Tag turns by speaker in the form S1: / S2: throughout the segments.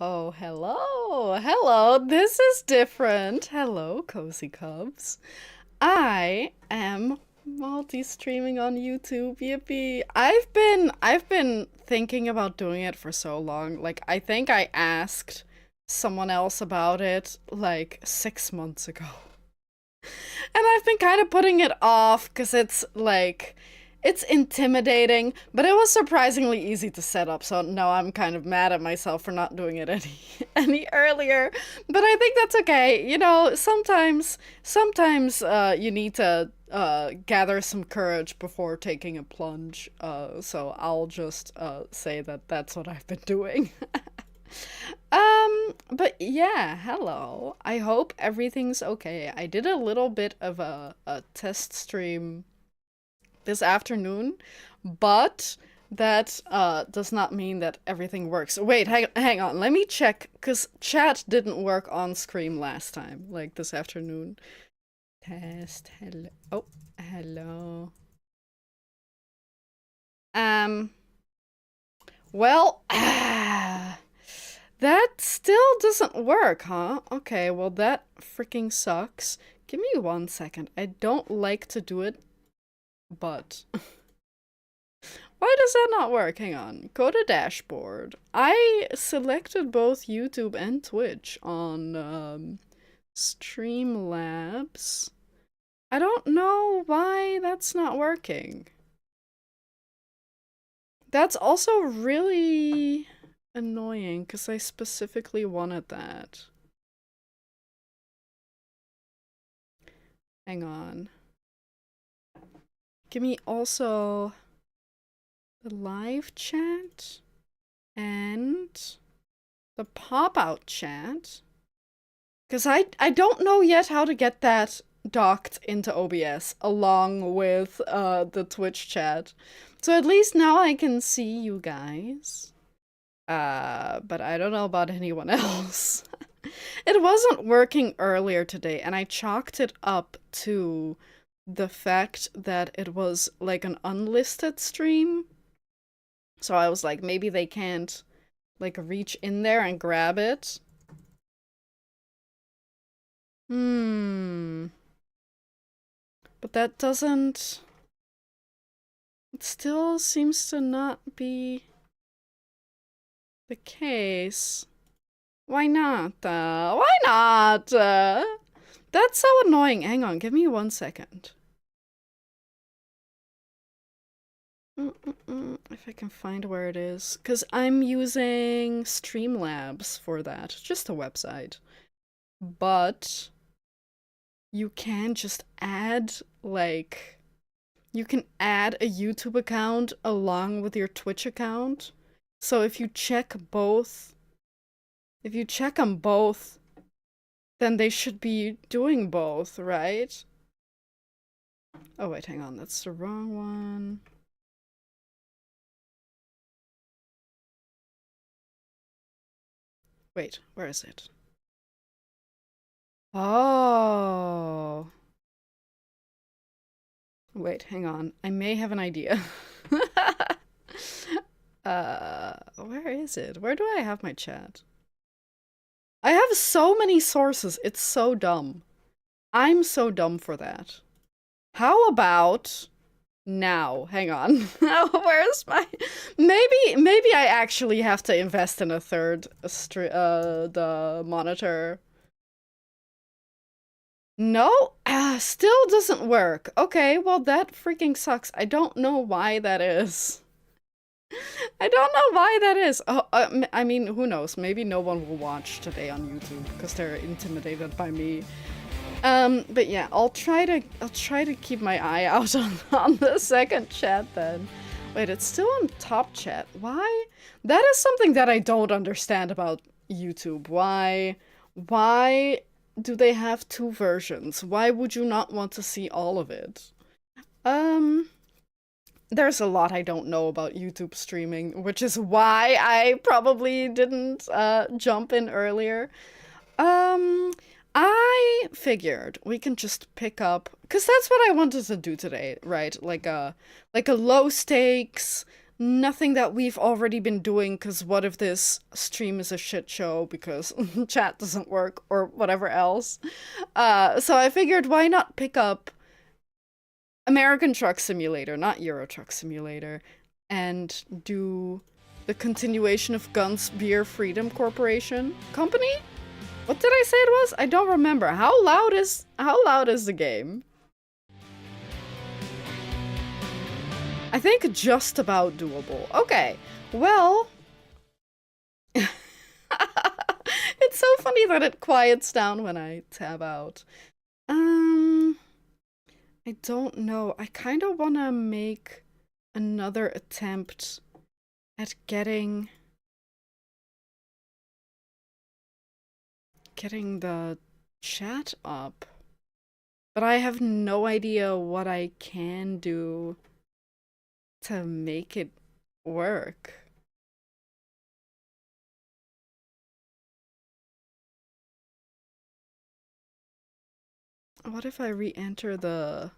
S1: Oh, hello. Hello. This is different. Hello, Cozy Cubs. I am multi-streaming on YouTube. Yippee. I've been thinking about doing it for so long. Like I think I asked someone else about it like 6 months ago. And I've been kind of putting it off because it's intimidating, but it was surprisingly easy to set up. So now I'm kind of mad at myself for not doing it any any earlier. But I think that's okay. You know, sometimes you need to gather some courage before taking a plunge. So I'll just say that that's what I've been doing. But yeah, hello. I hope everything's okay. I did a little bit of a test stream this afternoon, but that does not mean that everything works. Wait, hang on. Let me check, because chat didn't work on screen last time, like this afternoon. Test, hello. Oh, hello. Um, well, that still doesn't work, huh? Okay, well, that freaking sucks. Give me 1 second. I don't like to do it, but why does that not work? Hang on. Go to dashboard. I selected both YouTube and Twitch on Streamlabs. I don't know why that's not working. That's also really annoying because I specifically wanted that. Hang on. Give me also the live chat and the pop-out chat. Because I don't know yet how to get that docked into OBS along with the Twitch chat. So at least now I can see you guys. But I don't know about anyone else. It wasn't working earlier today, and I chalked it up to the fact that it was like an unlisted stream. So I was like, maybe they can't like reach in there and grab it. Hmm. But that doesn't... It still seems to not be the case. Why not? Why not? That's so annoying. Hang on, give me 1 second. If I can find where it is. Because I'm using Streamlabs for that. Just a website. But you can just add, like... You can add a YouTube account along with your Twitch account. So if you check both... If you check them both, then they should be doing both, right? Oh wait, hang on, that's the wrong one. Wait, where is it? Oh. Wait, hang on. I may have an idea. Where is it? Where do I have my chat? I have so many sources. It's so dumb. I'm so dumb for that. How about now? Hang on. Where's my... Maybe I actually have to invest in a third the monitor. No, still doesn't work. Okay, well that freaking sucks. I don't know why that is. I don't know why that is. Oh, I mean, who knows? Maybe no one will watch today on YouTube because they're intimidated by me. But yeah, I'll try to keep my eye out on the second chat then. Wait, it's still on top chat. Why? That is something that I don't understand about YouTube. Why do they have two versions? Why would you not want to see all of it? Um, there's a lot I don't know about YouTube streaming, which is why I probably didn't jump in earlier. Um, I figured we can just pick up, because that's what I wanted to do today, right? Like a low stakes, nothing that we've already been doing, because what if this stream is a shit show because chat doesn't work or whatever else. So I figured, why not pick up American Truck Simulator, not Euro Truck Simulator, and do the continuation of Guns Beer Freedom Corporation Company? What did I say it was? I don't remember. How loud is the game? I think just about doable. Okay, well... It's so funny that it quiets down when I tab out. I don't know. I kind of want to make another attempt at getting the chat up. But I have no idea what I can do to make it work. What if I re-enter the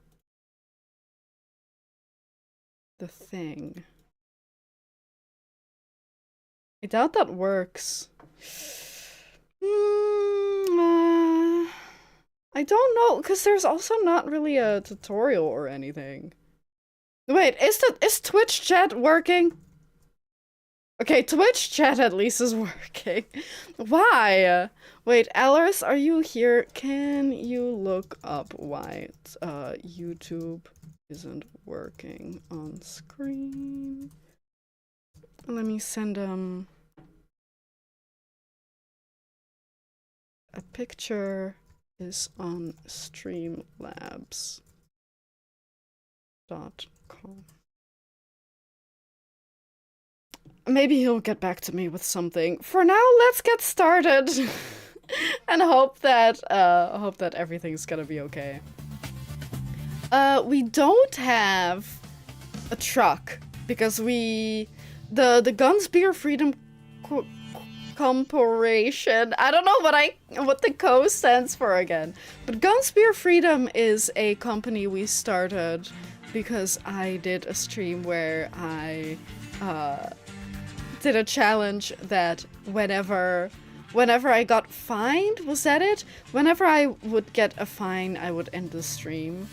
S1: thing? I doubt that works. I don't know, because there's also not really a tutorial or anything. Wait, is Twitch chat working? Okay, Twitch chat at least is working. Why? Wait, Alice, are you here? Can you look up why YouTube isn't working on screen? Let me send a picture is on streamlabs.com. Maybe he'll get back to me with something. For now, let's get started and hope that everything's gonna be okay. We don't have a truck because the Guns Beer Freedom Corporation. I don't know what the co stands for again. But Guns Beer Freedom is a company we started because I did a stream where I did a challenge that whenever I got fined, was that it? Whenever I would get a fine, I would end the stream.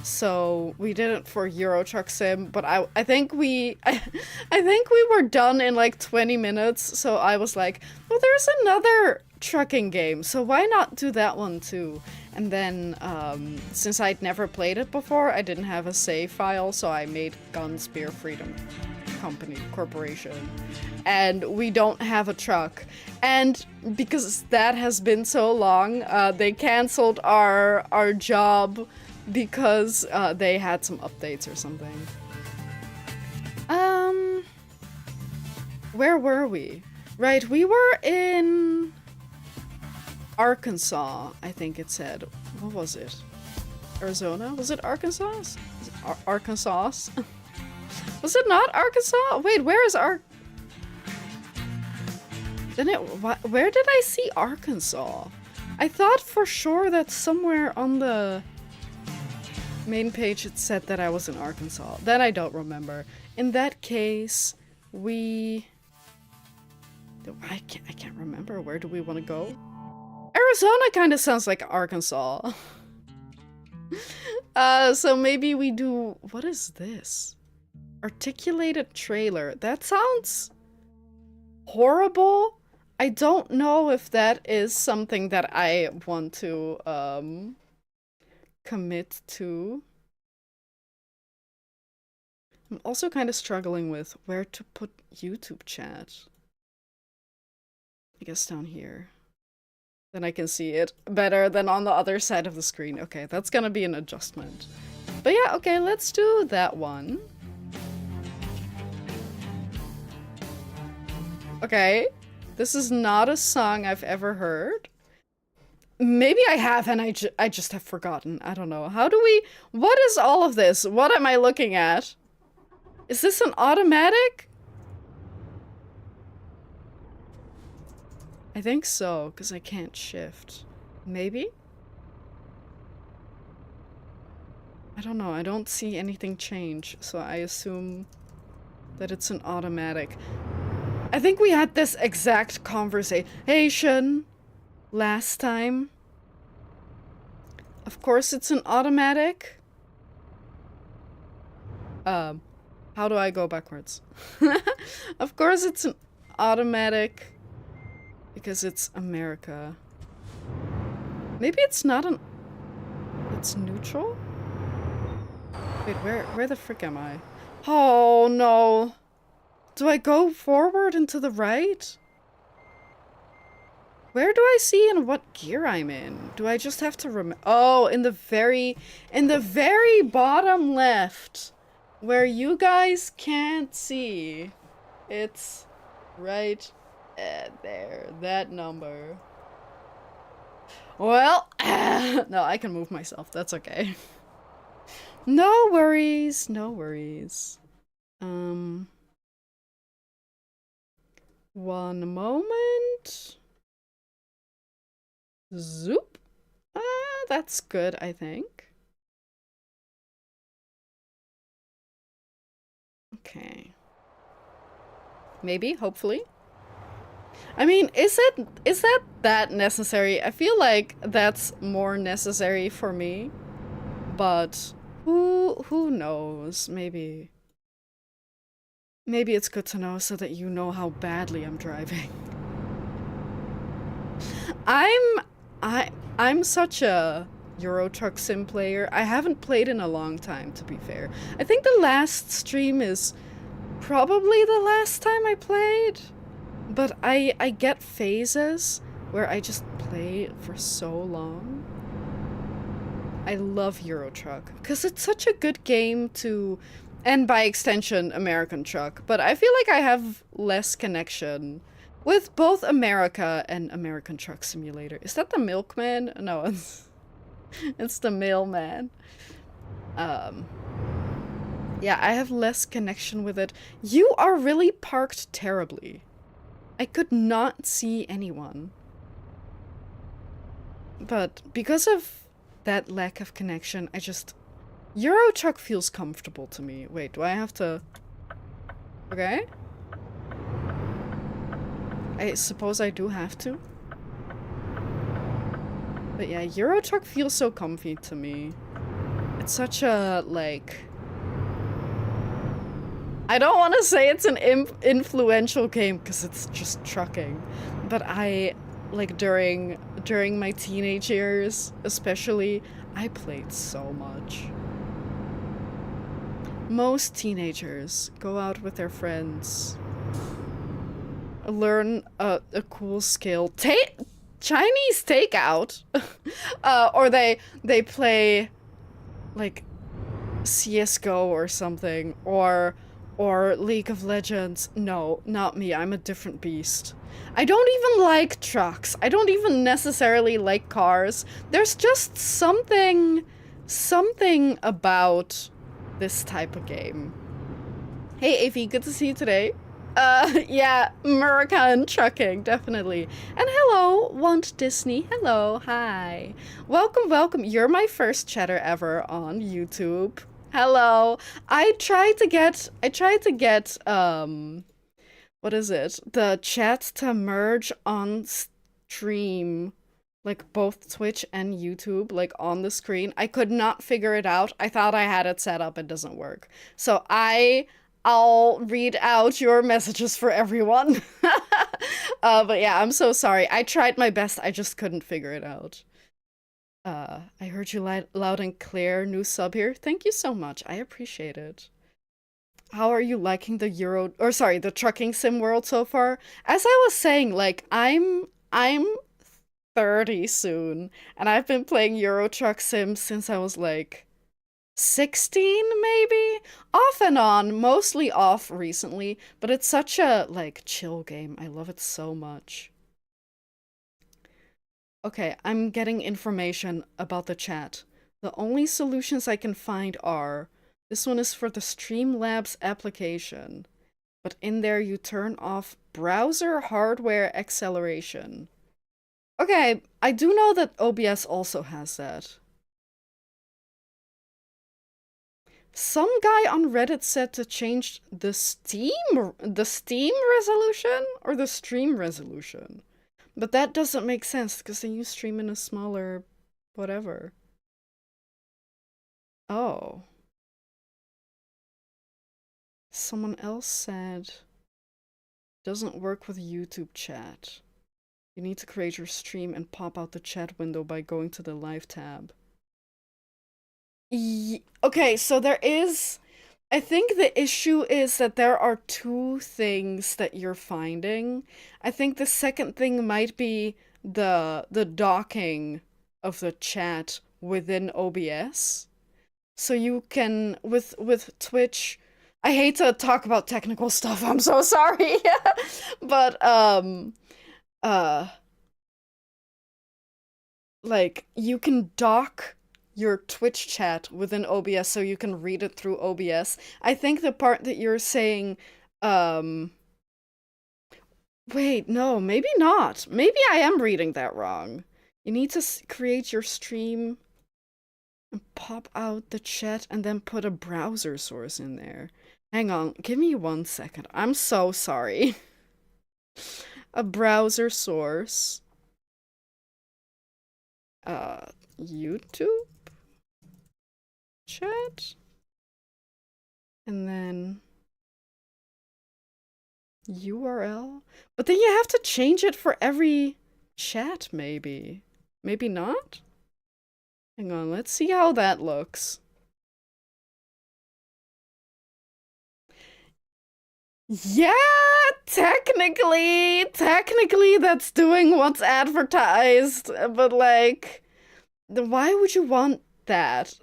S1: So we did it for Euro Truck Sim, but I think we were done in like 20 minutes. So I was like, well, there's another trucking game, so why not do that one too? And then since I'd never played it before, I didn't have a save file, so I made Guns Beer Freedom Corporation, and we don't have a truck. And because that has been so long, they canceled our job because they had some updates or something. Where were we? Right, we were in Arkansas, I think it said. What was it? Arizona? Was it Arkansas? Arkansas? Was it not Arkansas? Wait, where is where did I see Arkansas? I thought for sure that somewhere on the main page it said that I was in Arkansas. Then I don't remember. In that case, I can't remember. Where do we want to go? Arizona kind of sounds like Arkansas. So maybe we do... What is this? Articulated trailer. That sounds horrible. I don't know if that is something that I want to commit to. I'm also kind of struggling with where to put YouTube chat. I guess down here. Then I can see it better than on the other side of the screen. Okay, that's gonna be an adjustment. But yeah, okay, let's do that one. Okay, this is not a song I've ever heard. Maybe I have and I just have forgotten. I don't know. How do we... What is all of this? What am I looking at? Is this an automatic? I think so, because I can't shift. Maybe? I don't know. I don't see anything change, so I assume that it's an automatic. I think we had this exact conversation last time. Of course it's an automatic. How do I go backwards? Of course it's an automatic because it's America. Maybe it's not an... It's neutral? Wait, where the frick am I? Oh no. Do I go forward and to the right? Where do I see in what gear I'm in? Do I just have to remember? Oh, in the very bottom left. Where you guys can't see. It's right there. That number. Well, no, I can move myself. That's okay. No worries. No worries. One moment. Zoop. That's good, I think. Okay. Maybe, hopefully. I mean, is that necessary? I feel like that's more necessary for me. But who knows? Maybe it's good to know so that you know how badly I'm driving. I'm such a Euro Truck Sim player. I haven't played in a long time, to be fair. I think the last stream is probably the last time I played. But I get phases where I just play for so long. I love Euro Truck because it's such a good game to, and by extension, American Truck. But I feel like I have less connection with both America and American Truck Simulator. Is that the milkman? No, it's the mailman. Yeah, I have less connection with it. You are really parked terribly. I could not see anyone. But because of that lack of connection, Euro Truck feels comfortable to me. Wait, do I have to... Okay. I suppose I do have to. But yeah, Euro Truck feels so comfy to me. It's such a, like... I don't want to say it's an influential game because it's just trucking, but like during my teenage years, especially, I played so much. Most teenagers go out with their friends, learn a cool skill, Chinese takeout, or they play like CS:GO or something, or League of Legends. No, not me. I'm a different beast. I don't even like trucks. I don't even necessarily like cars. There's just something about this type of game. Hey, Avi, good to see you today. Yeah, American trucking, definitely. And hello, Want Disney. Hello, hi. Welcome, welcome. You're my first chatter ever on YouTube. Hello. I tried to get what is it? The chat to merge on stream, like both Twitch and YouTube, like on the screen. I could not figure it out. I thought I had it set up. It doesn't work. So I'll read out your messages for everyone. But yeah, I'm so sorry. I tried my best. I just couldn't figure it out. I heard you loud and clear. New sub here. Thank you so much. I appreciate it. How are you liking the trucking sim world so far? As I was saying, like, I'm 30 soon, and I've been playing Euro Truck Sim since I was like 16, maybe? Off and on, mostly off recently, but it's such a, like, chill game. I love it so much. Okay, I'm getting information about the chat. The only solutions I can find are, this one is for the Streamlabs application, but in there you turn off browser hardware acceleration. Okay, I do know that OBS also has that. Some guy on Reddit said to change the Steam resolution or the stream resolution. But that doesn't make sense because then you stream in a smaller whatever. Oh. Someone else said doesn't work with YouTube chat. You need to create your stream and pop out the chat window by going to the live tab. Okay, so there is... I think the issue is that there are two things that you're finding. I think the second thing might be the docking of the chat within OBS. So you can with Twitch, I hate to talk about technical stuff, I'm so sorry. But uh like you can dock your Twitch chat within OBS so you can read it through OBS. I think the part that you're saying, wait, no, maybe not. Maybe I am reading that wrong. You need to create your stream and pop out the chat and then put a browser source in there. Hang on, give me 1 second. I'm so sorry. A browser source. YouTube chat, and then URL. But then you have to change it for every chat, maybe. Maybe not? Hang on, let's see how that looks. Yeah, technically that's doing what's advertised, but like, why would you want that?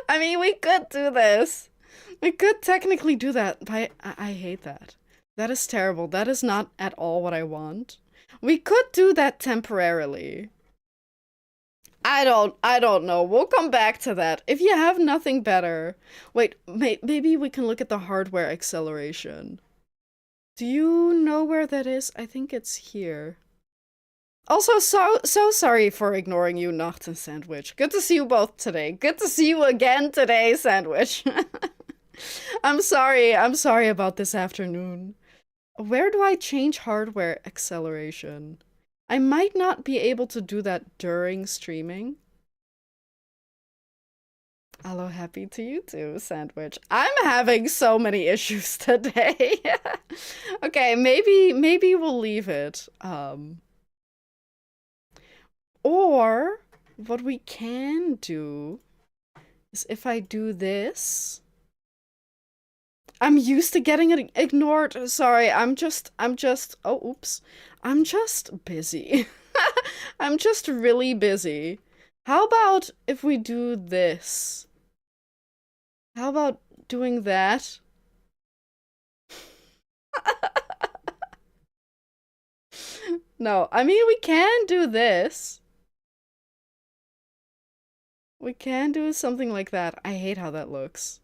S1: I mean, we could do this. We could technically do that, but I hate that. That is terrible. That is not at all what I want. We could do that temporarily. I don't know. We'll come back to that. If you have nothing better. Wait, maybe we can look at the hardware acceleration. Do you know where that is? I think it's here. Also, so sorry for ignoring you, Nacht and Sandwich. Good to see you both today. Good to see you again today, Sandwich. I'm sorry about this afternoon. Where do I change hardware acceleration? I might not be able to do that during streaming. Hello, happy to you too, Sandwich. I'm having so many issues today. Okay, maybe we'll leave it. Or what we can do is if I do this. I'm used to getting it ignored. Sorry, I'm just, oh, oops. I'm just busy. I'm just really busy. How about if we do this? How about doing that? No, I mean, we can do this. We can do something like that. I hate how that looks.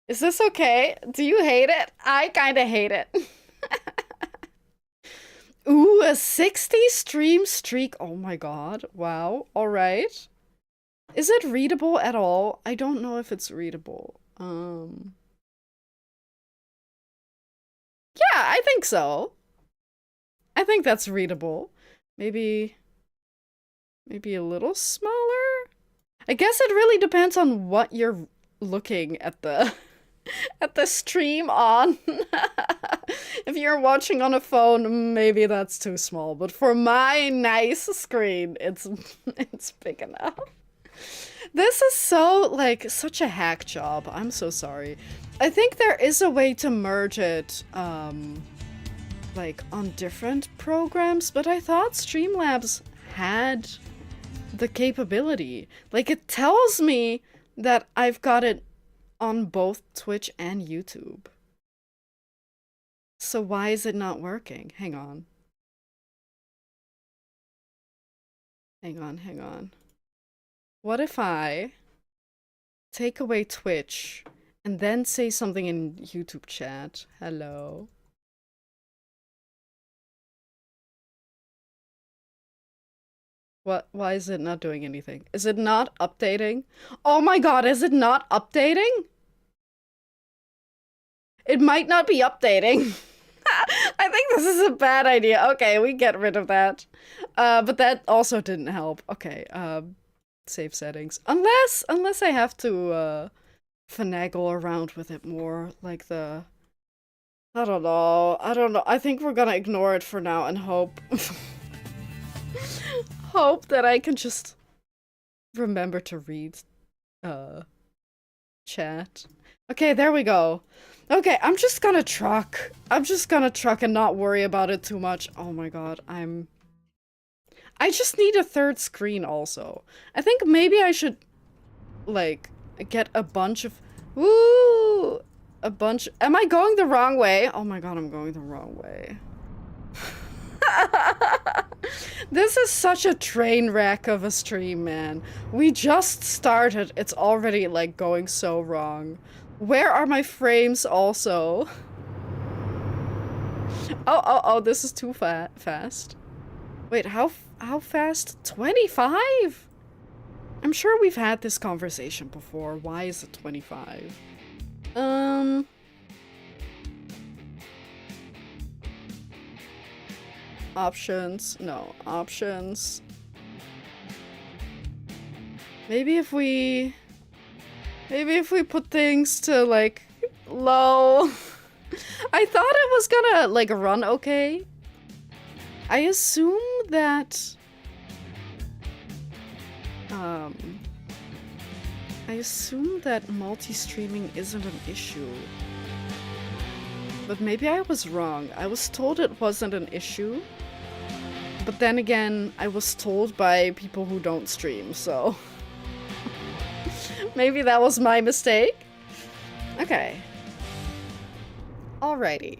S1: Is this okay? Do you hate it? I kinda hate it. Ooh, a 60 stream streak. Oh my god. Wow. Alright. Is it readable at all? I don't know if it's readable. Yeah, I think so. I think that's readable. Maybe a little smaller? I guess it really depends on what you're looking at the at the stream on. If you're watching on a phone, maybe that's too small, but for my nice screen, it's big enough. This is so, like, such a hack job. I'm so sorry. I think there is a way to merge it, like, on different programs, but I thought Streamlabs had the capability. Like, it tells me that I've got it on both Twitch and YouTube. So why is it not working? Hang on. Hang on. What if I take away Twitch and then say something in YouTube chat? Hello. What? Why is it not doing anything? Is it not updating? Oh my god, is it not updating? It might not be updating. I think this is a bad idea. Okay, we get rid of that. But that also didn't help. Okay, save settings. Unless I have to, finagle around with it more, like the... I don't know. I think we're gonna ignore it for now and hope... hope that I can just remember to read, chat. Okay, there we go. Okay, I'm just gonna truck. I'm just gonna truck and not worry about it too much. Oh my god, I just need a third screen also. I think maybe I should, like, get a bunch of... Woo! A bunch... Am I going the wrong way? Oh my god, I'm going the wrong way. This is such a train wreck of a stream, man. We just started. It's already, like, going so wrong. Where are my frames also? Oh, this is too fast. Wait, how fast? 25? I'm sure we've had this conversation before. Why is it 25? Options. No, options. Maybe if we put things to, like, low. I thought it was gonna, like, run okay. I assume that... I assume that multi-streaming isn't an issue. But maybe I was wrong. I was told it wasn't an issue. But then again, I was told by people who don't stream, so... Maybe that was my mistake? Okay. Alrighty.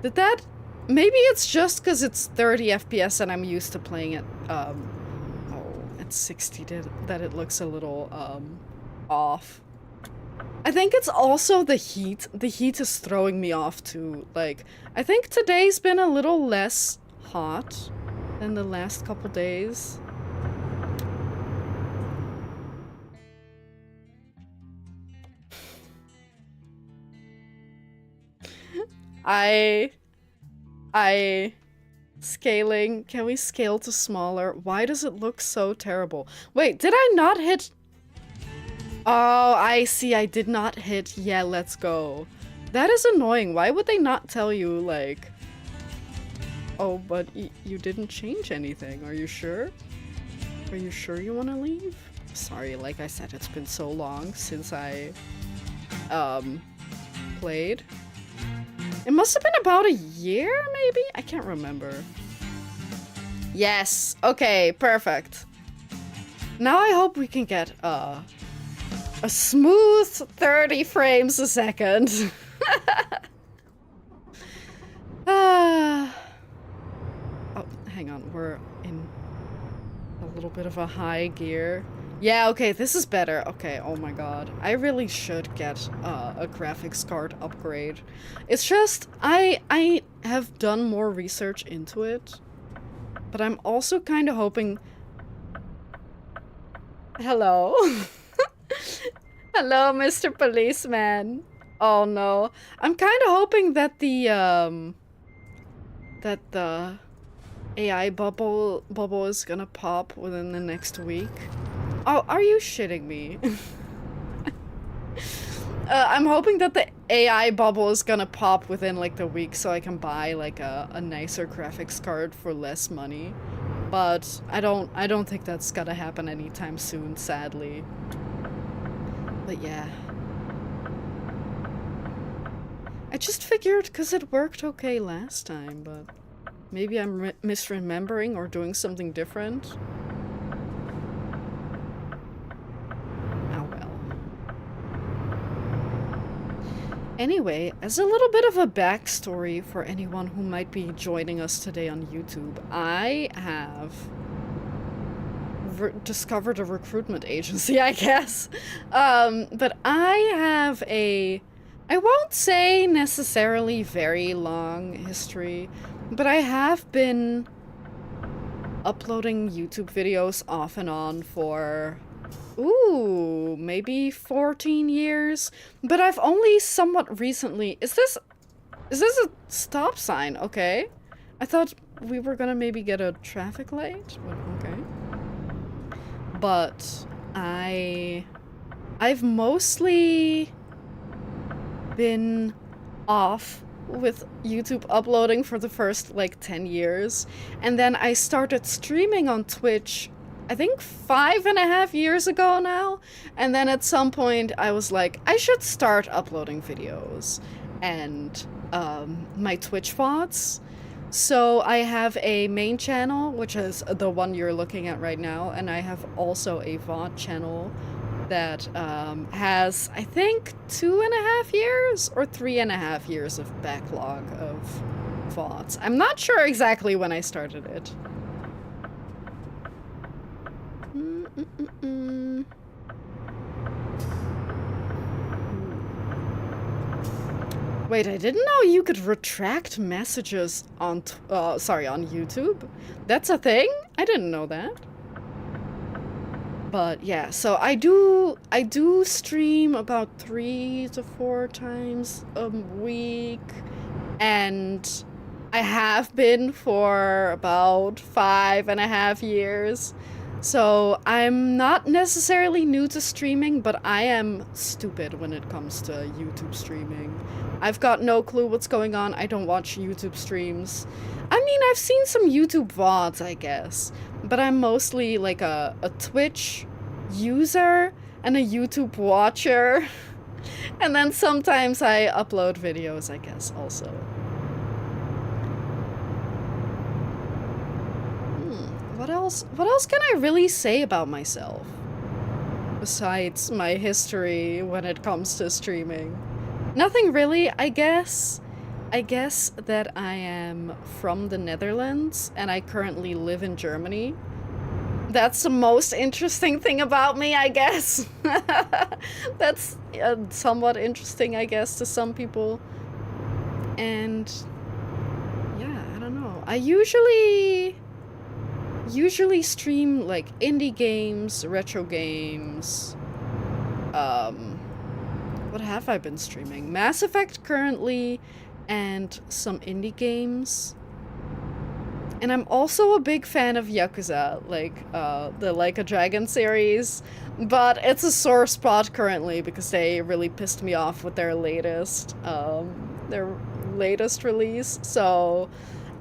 S1: Did that... Maybe it's just because it's 30 FPS and I'm used to playing it, at 60 that it looks a little, off. I think it's also the heat. The heat is throwing me off too. Like, I think today's been a little less hot than the last couple days. Scaling. Can we scale to smaller? Why does it look so terrible? Wait, did I not hit... Oh, I see. I did not hit. Yeah, let's go. That is annoying. Why would they not tell you, like... Oh, but you didn't change anything. Are you sure? Are you sure you want to leave? Sorry, like I said, it's been so long since I, played. It must have been about a year, maybe? I can't remember. Yes. Okay, perfect. Now I hope we can get, a smooth 30 frames a second. Oh, hang on. We're in a little bit of a high gear. Yeah, okay, this is better. Okay, oh my god. I really should get a graphics card upgrade. It's just, I have done more research into it, but I'm also kind of hoping... Hello? Hello, Mr. Policeman. Oh no. I'm kind of hoping that the AI bubble is gonna pop within the next week. Oh, are you shitting me? I'm hoping that the AI bubble is gonna pop within, like, the week so I can buy, like, a nicer graphics card for less money. But I don't think that's gonna happen anytime soon, sadly. But yeah. I just figured because it worked okay last time, but maybe I'm misremembering or doing something different. Anyway, as a little bit of a backstory for anyone who might be joining us today on YouTube, I have discovered a recruitment agency, I guess. But I have I won't say necessarily very long history, but I have been uploading YouTube videos off and on for, ooh, maybe 14 years. But I've only somewhat recently... Is this a stop sign? Okay. I thought we were gonna maybe get a traffic light, but okay. But I've mostly been off with YouTube uploading for the first like 10 years, and then I started streaming on Twitch I think 5.5 years ago now, and then at some point I was like, I should start uploading videos and my Twitch VODs. So I have a main channel, which is the one you're looking at right now, and I have also a VOD channel that has, I think, 2.5 years or 3.5 years of backlog of VODs. I'm not sure exactly when I started it. Wait, I didn't know you could retract messages on, sorry, on YouTube? That's a thing? I didn't know that. But yeah, so I do stream about 3 to 4 times a week, and I have been for about 5.5 years. So I'm not necessarily new to streaming, but I am stupid when it comes to YouTube streaming. I've got no clue what's going on. I don't watch YouTube streams. I mean, I've seen some YouTube VODs, I guess, but I'm mostly like a Twitch user and a YouTube watcher. And then sometimes I upload videos, I guess, also. What else can I really say about myself? Besides my history when it comes to streaming. Nothing really, I guess. I guess that I am from the Netherlands and I currently live in Germany. That's the most interesting thing about me, I guess. That's somewhat interesting, I guess, to some people. And yeah, I don't know. I usually stream like indie games, retro games. What have I been streaming? Mass Effect currently, and some indie games. And I'm also a big fan of Yakuza, like the Like a Dragon series, but it's a sore spot currently because they really pissed me off with their latest release. So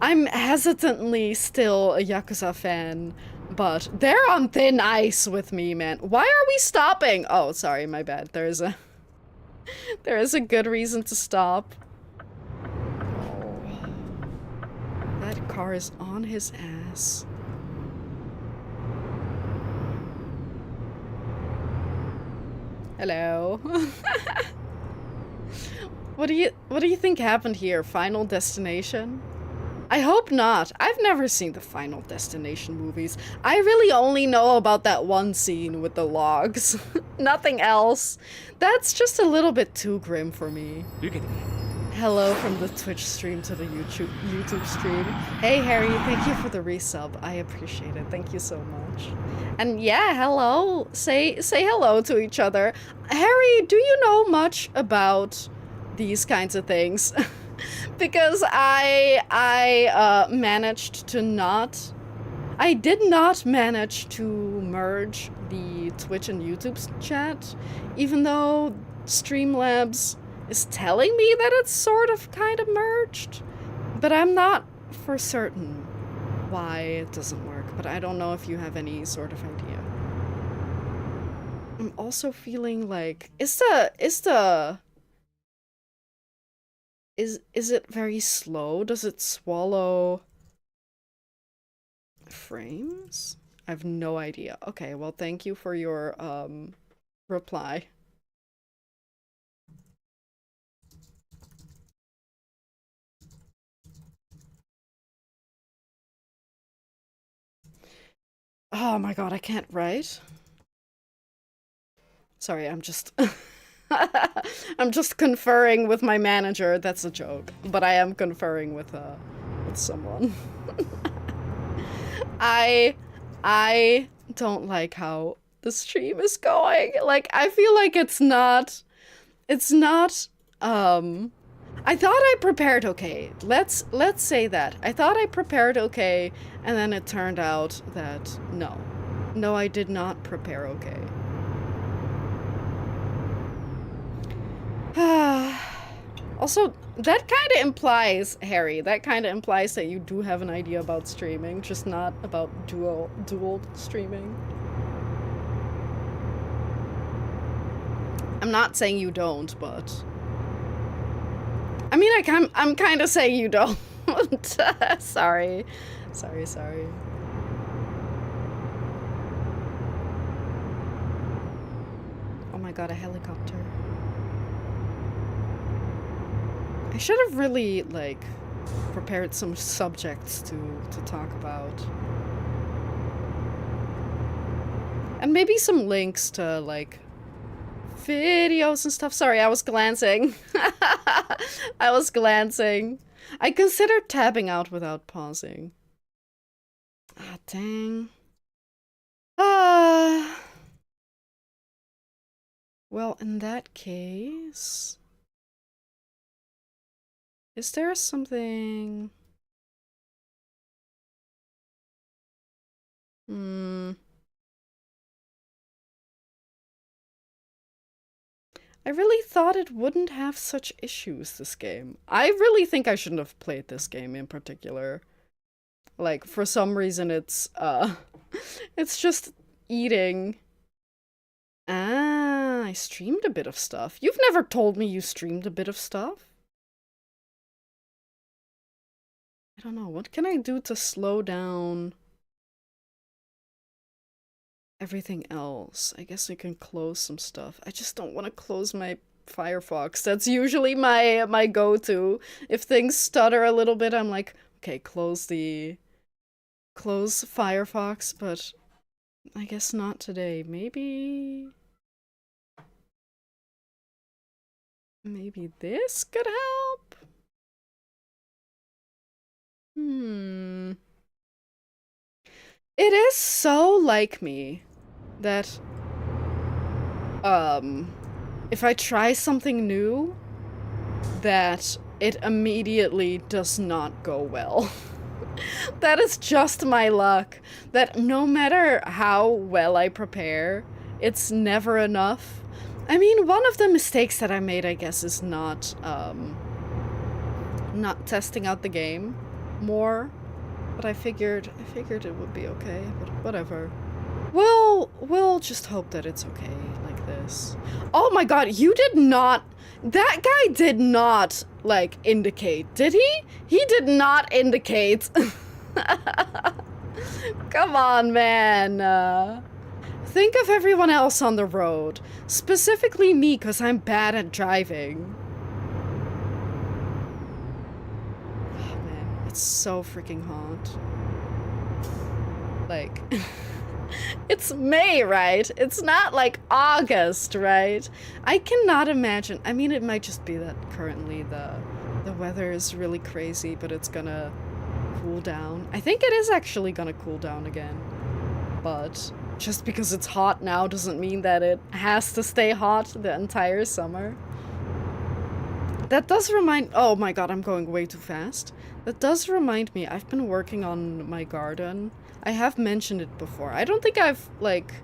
S1: I'm hesitantly still a Yakuza fan, but they're on thin ice with me, man. Why are we stopping? Oh, sorry, my bad. There is a good reason to stop. Oh, that car is on his ass. Hello. What do you think happened here? Final Destination? I hope not. I've never seen the Final Destination movies. I really only know about that one scene with the logs. Nothing else. That's just a little bit too grim for me. Hello from the Twitch stream to the YouTube stream. Hey Harry, thank you for the resub. I appreciate it. Thank you so much. And yeah, hello. Say hello to each other. Harry, do you know much about these kinds of things? Because I did not manage to merge the Twitch and YouTube chat, even though Streamlabs is telling me that it's sort of kind of merged, but I'm not for certain why it doesn't work, but I don't know if you have any sort of idea. I'm also feeling like, is it very slow? Does it swallow frames? I have no idea. Okay, well, thank you for your reply. Oh my god, I can't write. Sorry, I'm just I'm just conferring with my manager. That's a joke, but I am conferring with someone. I don't like how the stream is going. Like, I feel like it's not, I thought I prepared okay. Let's say that. I thought I prepared okay, and then it turned out that no. No, I did not prepare okay. Also, that kind of implies, Harry, that kind of implies that you do have an idea about streaming, just not about dual streaming. I'm not saying you don't, but I mean, I'm kind of saying you don't. Sorry. Oh my god, a helicopter. I should have really, like, prepared some subjects to talk about. And maybe some links to, like, videos and stuff. Sorry, I was glancing. I was glancing. I considered tabbing out without pausing. Ah, dang. Well, in that case... Is there something... I really thought it wouldn't have such issues, this game. I really think I shouldn't have played this game in particular. Like, for some reason it's, it's just eating. Ah, I streamed a bit of stuff. You've never told me you streamed a bit of stuff? I don't know, what can I do to slow down everything else? I guess I can close some stuff. I just don't want to close my Firefox. That's usually my go-to. If things stutter a little bit, I'm like, okay, close Firefox, but I guess not today. Maybe this could help? It is so like me that, if I try something new, that it immediately does not go well. That is just my luck. That no matter how well I prepare, it's never enough. I mean, one of the mistakes that I made, I guess, is not testing out the game more. But I figured it would be okay, but whatever. We'll just hope that it's okay like this. Oh my god, you did not... That guy did not, like, indicate, did he? He did not indicate. Come on, man. Think of everyone else on the road. Specifically me, because I'm bad at driving. Oh, man. It's so freaking hot. Like... It's May, right? It's not like August, right? I cannot imagine. I mean, it might just be that currently the weather is really crazy, but it's gonna cool down. I think it is actually gonna cool down again. But just because it's hot now doesn't mean that it has to stay hot the entire summer. That does remind... Oh my god, I'm going way too fast. That does remind me, I've been working on my garden. I have mentioned it before. I don't think I've, like...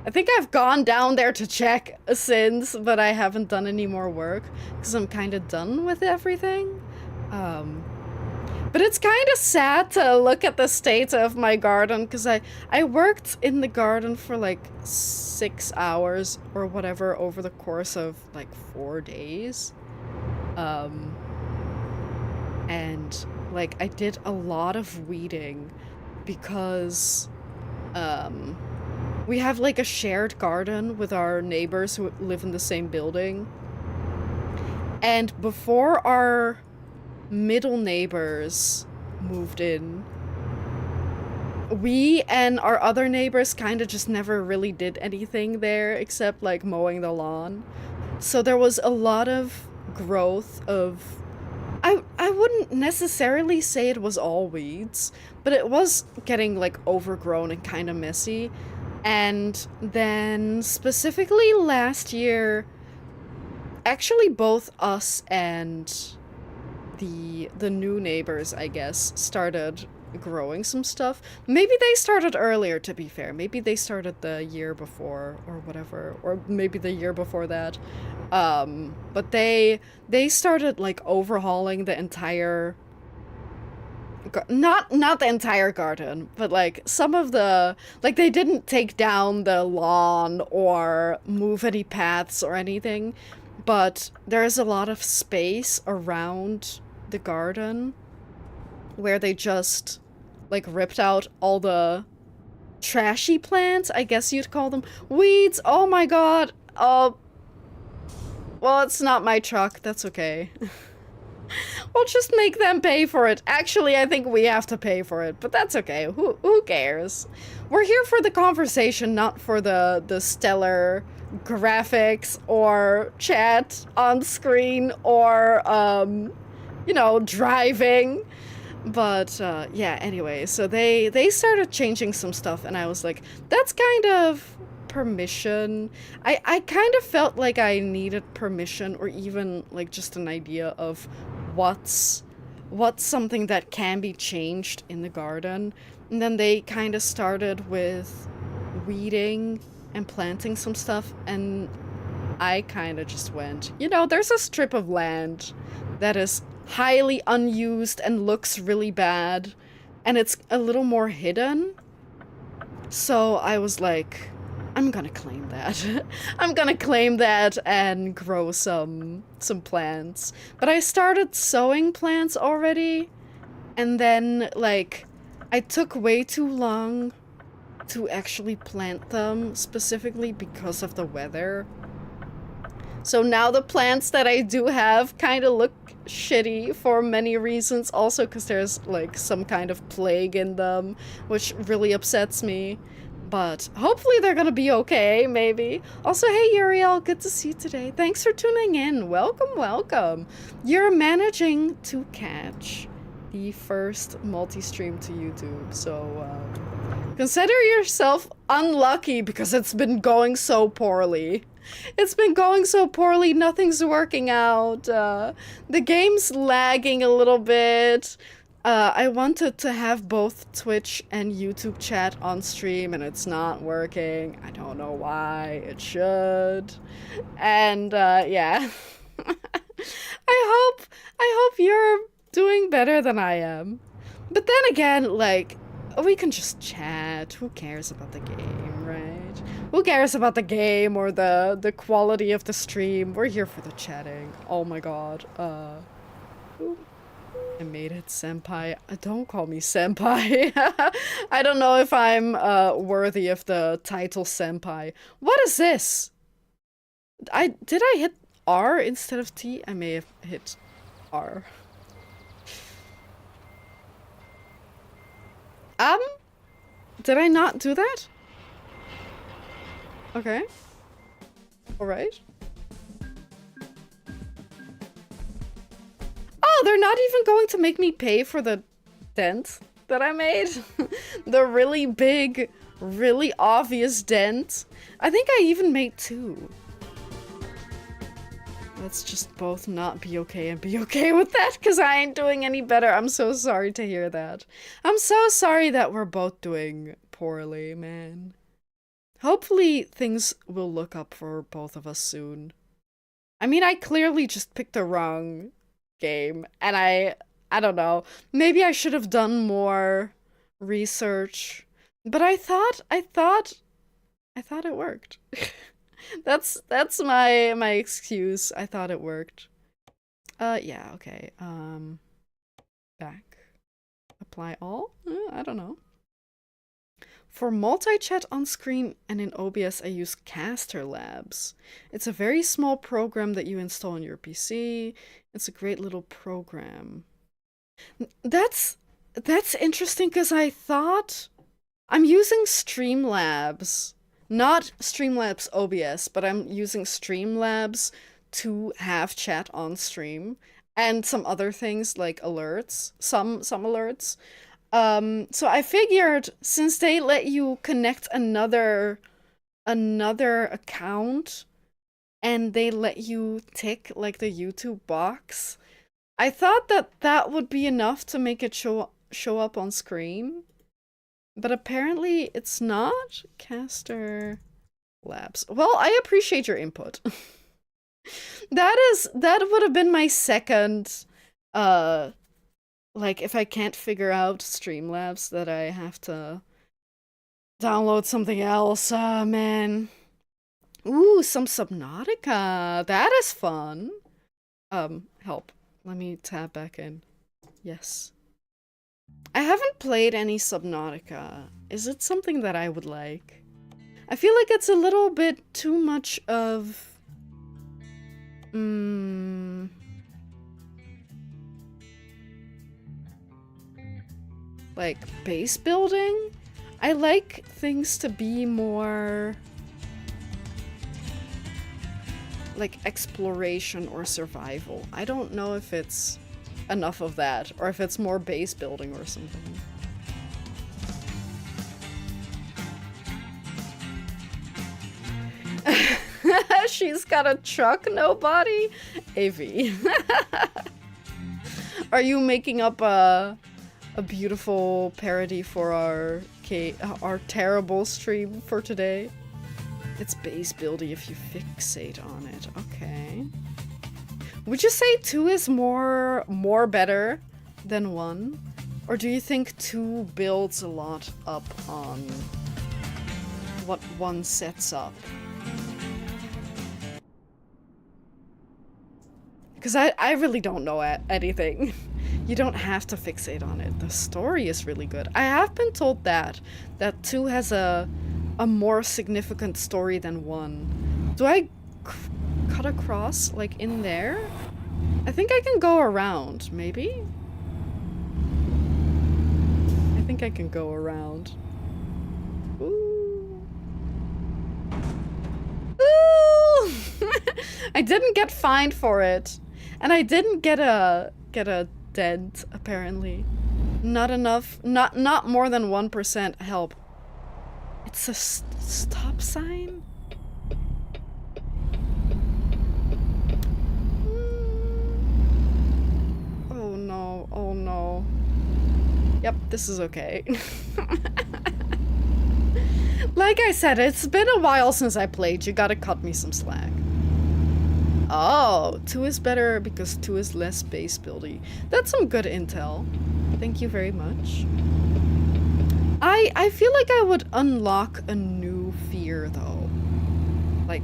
S1: I think I've gone down there to check since, but I haven't done any more work, because I'm kind of done with everything. But it's kind of sad to look at the state of my garden, because I worked in the garden for, like, 6 hours or whatever over the course of, like, 4 days. And... like, I did a lot of weeding because, we have, like, a shared garden with our neighbors who live in the same building. And before our middle neighbors moved in, we and our other neighbors kind of just never really did anything there except, like, mowing the lawn. So there was a lot of growth of... I wouldn't necessarily say it was all weeds, but it was getting like overgrown and kind of messy. And then specifically last year, actually both us and the new neighbors, I guess, started growing some stuff. Maybe they started earlier, to be fair. Maybe they started the year before or whatever, or maybe the year before that. But they started like overhauling the entire not the entire garden, but like some of the like they didn't take down the lawn or move any paths or anything, but there's a lot of space around the garden where they just like ripped out all the trashy plants, I guess you'd call them. Weeds. Oh my god. Oh, well, it's not my truck. That's okay. We'll just make them pay for it. Actually, I think we have to pay for it, but that's okay. Who cares? We're here for the conversation, not for the stellar graphics or chat on screen or you know, driving. But yeah, anyway, so they started changing some stuff and I was like, that's kind of permission. I kind of felt like I needed permission or even like just an idea of what's something that can be changed in the garden. And then they kind of started with weeding and planting some stuff and I kind of just went, you know, there's a strip of land that is highly unused and looks really bad and it's a little more hidden. So I was like, I'm gonna claim that. I'm gonna claim that and grow some plants. But I started sowing plants already, and then, like, I took way too long to actually plant them, specifically because of the weather. So now the plants that I do have kind of look shitty for many reasons, also because there's, like, some kind of plague in them, which really upsets me. But hopefully they're gonna be okay, maybe. Also, hey Uriel, good to see you today. Thanks for tuning in. Welcome, welcome. You're managing to catch the first multi-stream to YouTube, so consider yourself unlucky because it's been going so poorly. It's been going so poorly, nothing's working out. The game's lagging a little bit. I wanted to have both Twitch and YouTube chat on stream and it's not working. I don't know why. It should. And yeah. I hope you're doing better than I am. But then again, like, we can just chat. Who cares about the game, right? Who cares about the game or the quality of the stream? We're here for the chatting. Oh my god. Ooh. I made it, senpai. Don't call me senpai. I don't know if I'm worthy of the title senpai. What is this? Did I hit R instead of T? I may have hit R. Did I not do that? Okay. Alright. Oh, they're not even going to make me pay for the dent that I made? The really big, really obvious dent. I think I even made two. Let's just both not be okay and be okay with that, because I ain't doing any better. I'm so sorry to hear that. I'm so sorry that we're both doing poorly, man. Hopefully things will look up for both of us soon. I mean, I clearly just picked the wrong game, and I don't know. Maybe I should have done more research, but I thought it worked. That's my excuse. I thought it worked. Yeah, okay. Back. Apply all? I don't know. For multi-chat on screen and in OBS, I use Caster Labs. It's a very small program that you install on your PC. It's a great little program. That's interesting because I thought I'm using Streamlabs. Not Streamlabs OBS, but I'm using Streamlabs to have chat on stream. and some other things like alerts, some alerts. So I figured since they let you connect another account and they let you tick like the YouTube box, I thought that that would be enough to make it show up on screen. But apparently it's not. Caster Labs. Well, I appreciate your input. That would have been my second like if I can't figure out Streamlabs that I have to download something else. Man. Ooh, some Subnautica. That is fun. Help. Let me tab back in. Yes. I haven't played any Subnautica. Is it something that I would like? I feel like it's a little bit too much of... like, base building? I like things to be more... like, exploration or survival. I don't know if it's enough of that, or if it's more base building or something. She's got a truck, no body? AV. Are you making up a beautiful parody for our terrible stream for today? It's base building if you fixate on it. Okay. Would you say 2 is more better than 1? Or do you think 2 builds a lot up on what 1 sets up? Because I really don't know anything. You don't have to fixate on it. The story is really good. I have been told that 2 has a more significant story than 1. Do I cut across, like, in there? I think I can go around, maybe? I think I can go around. Ooh. Ooh! I didn't get fined for it. And I didn't get a dent, apparently. Not enough, not more than 1% help. It's a stop sign? Oh no, oh no. Yep, this is okay. Like I said, it's been a while since I played. You gotta cut me some slack. Oh, 2 is better because 2 is less base building. That's some good intel. Thank you very much. I feel like I would unlock a new fear though. Like,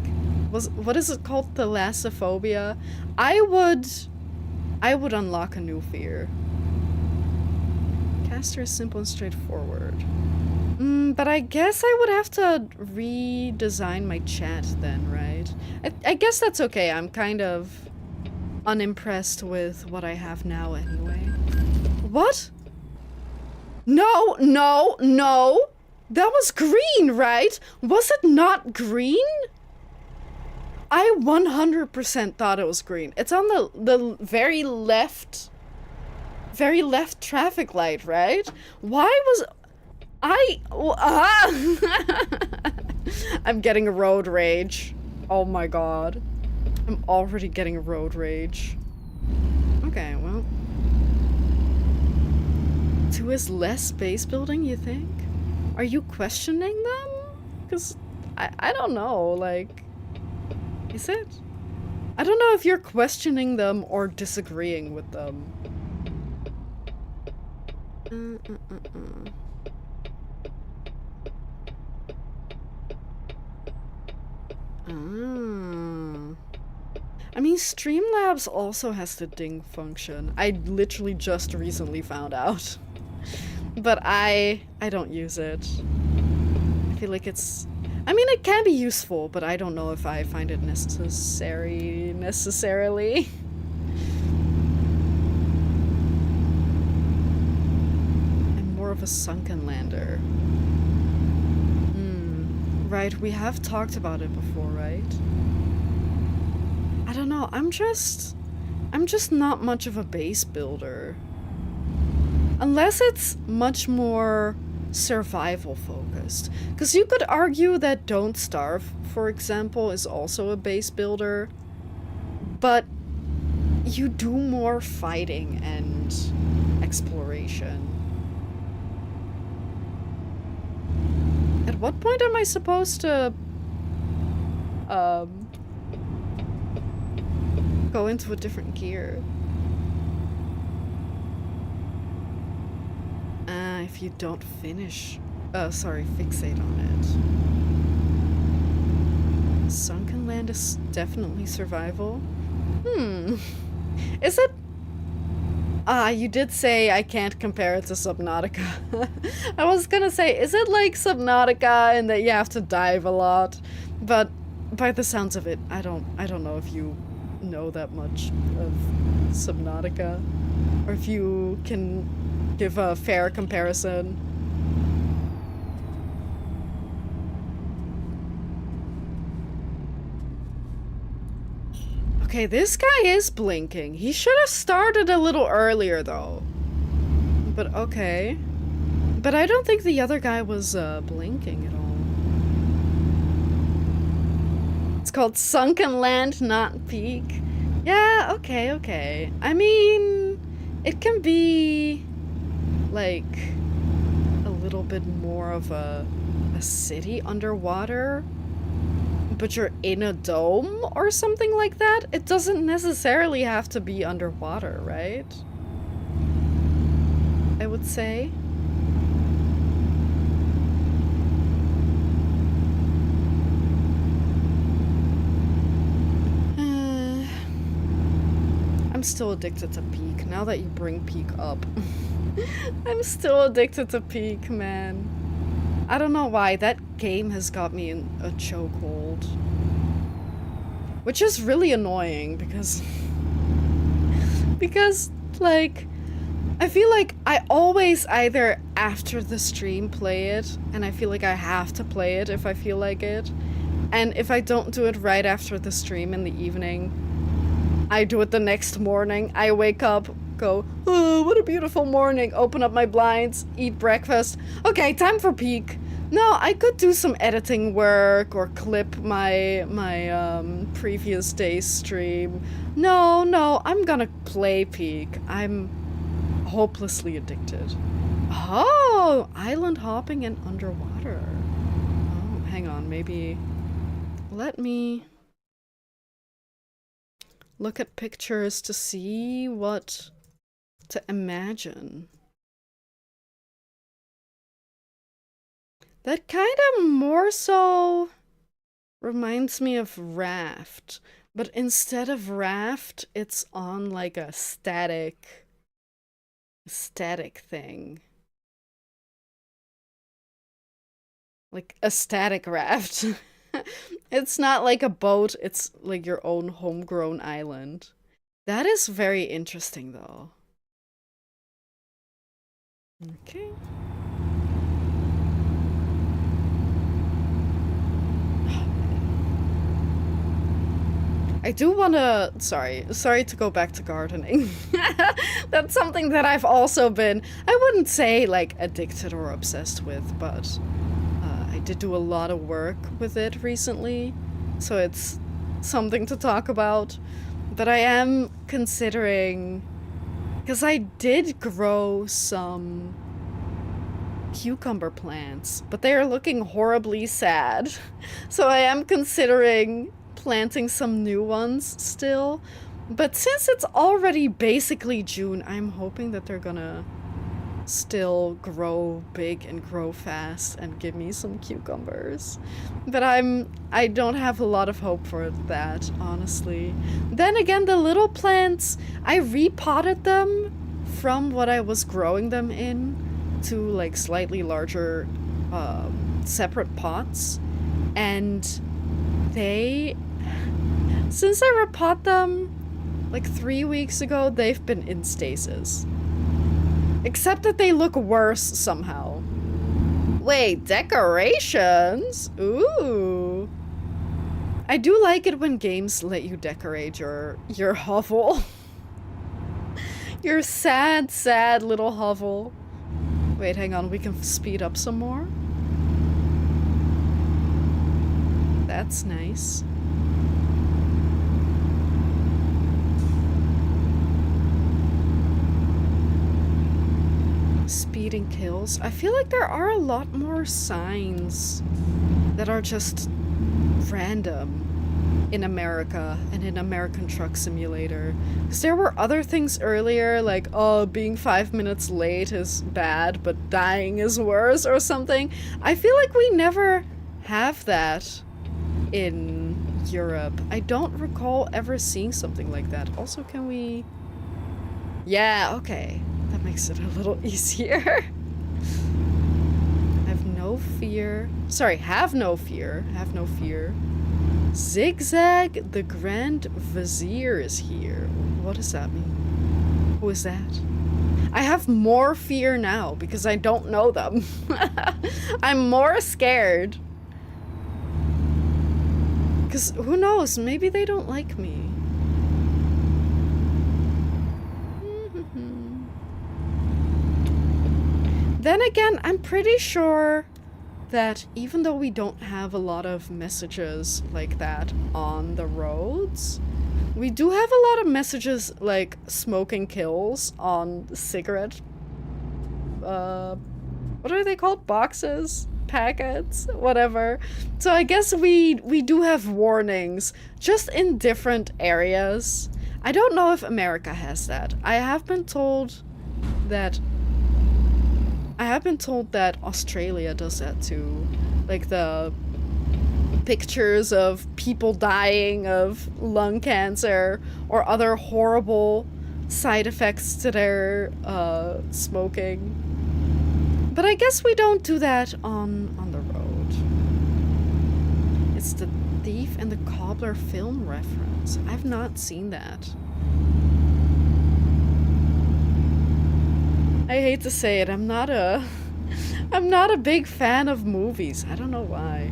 S1: what is it called? Thalassophobia? I would unlock a new fear. Caster is simple and straightforward. But I guess I would have to redesign my chat then, right? I guess that's okay. I'm kind of unimpressed with what I have now anyway. What? No, no, no! That was green, right? Was it not green? I 100% thought it was green. It's on the very left traffic light, right? Why was... I'm getting road rage. Oh my god. I'm already getting road rage. Okay, well. 2 is less base building, you think? Are you questioning them? Because I don't know, like... Is it? I don't know if you're questioning them or disagreeing with them. I mean, Streamlabs also has the ding function. I literally just recently found out. But I don't use it. I feel like it's... I mean, it can be useful, but I don't know if I find it necessarily. I'm more of a sunken lander. Right, we have talked about it before, right? I don't know, I'm just I'm just not much of a base builder. Unless it's much more survival focused. Because you could argue that Don't Starve, for example, is also a base builder. But you do more fighting and exploration. At what point am I supposed to go into a different gear? If you don't finish... fixate on it. Sunken Land is definitely survival. Is it... you did say I can't compare it to Subnautica. I was gonna say, is it like Subnautica in that you have to dive a lot? But by the sounds of it, I don't know if you know that much of Subnautica, or if you can give a fair comparison. Okay, this guy is blinking. He should have started a little earlier, though. But okay. But I don't think the other guy was blinking at all. It's called Sunken Land, not Peak. Yeah, okay. I mean, it can be like a little bit more of a city underwater, but you're in a dome or something like that. It doesn't necessarily have to be underwater, right? I would say. I'm still addicted to Peak, now that you bring Peak up. I'm still addicted to Peak, man. I don't know why, that game has got me in a chokehold. Which is really annoying, because... like... I feel like I always either after the stream play it, and I feel like I have to play it if I feel like it. And if I don't do it right after the stream in the evening, I do it the next morning. I wake up, go, oh, what a beautiful morning, open up my blinds, eat breakfast. Okay, time for Peak. No, I could do some editing work or clip my previous day's stream. No, I'm gonna play Peak. I'm hopelessly addicted. Oh, island hopping and underwater. Oh, hang on, maybe... Let me look at pictures to see what to imagine. That kind of more so reminds me of Raft, but instead of Raft, it's on like a static thing. Like a static raft. It's not like a boat, it's like your own homegrown island. That is very interesting, though. Okay. I do wanna... Sorry to go back to gardening. That's something that I've also been... I wouldn't say, like, addicted or obsessed with, but... I did do a lot of work with it recently, so it's something to talk about. But I am considering... Because I did grow some cucumber plants, but they are looking horribly sad. So I am considering planting some new ones still. But since it's already basically June, I'm hoping that they're gonna still grow big and grow fast and give me some cucumbers. But I don't have a lot of hope for that, honestly. Then again, the little plants, I repotted them from what I was growing them in to like slightly larger separate pots, and they, since I repot them like 3 weeks ago, they've been in stasis. Except that they look worse somehow. Wait, decorations? Ooh. I do like it when games let you decorate your hovel. Your sad, sad little hovel. Wait, hang on. We can speed up some more. That's nice. Speeding kills. I feel like there are a lot more signs that are just random in America and in American Truck Simulator. Because there were other things earlier, like, oh, being 5 minutes late is bad, but dying is worse or something. I feel like we never have that in Europe. I don't recall ever seeing something like that. Also, can we... Yeah, okay. That makes it a little easier. Have no fear. Sorry, have no fear. Have no fear. Zigzag the Grand Vizier is here. What does that mean? Who is that? I have more fear now because I don't know them. I'm more scared. Because who knows? Maybe they don't like me. Then again, I'm pretty sure that even though we don't have a lot of messages like that on the roads, we do have a lot of messages like smoking kills on cigarette, what are they called? Boxes? Packets? Whatever. So I guess we do have warnings, just in different areas. I don't know if America has that. I have been told that Australia does that too. Like the pictures of people dying of lung cancer or other horrible side effects to their smoking. But I guess we don't do that on the road. It's the Thief and the Cobbler film reference. I've not seen that. I hate to say it, I'm not a big fan of movies. I don't know why.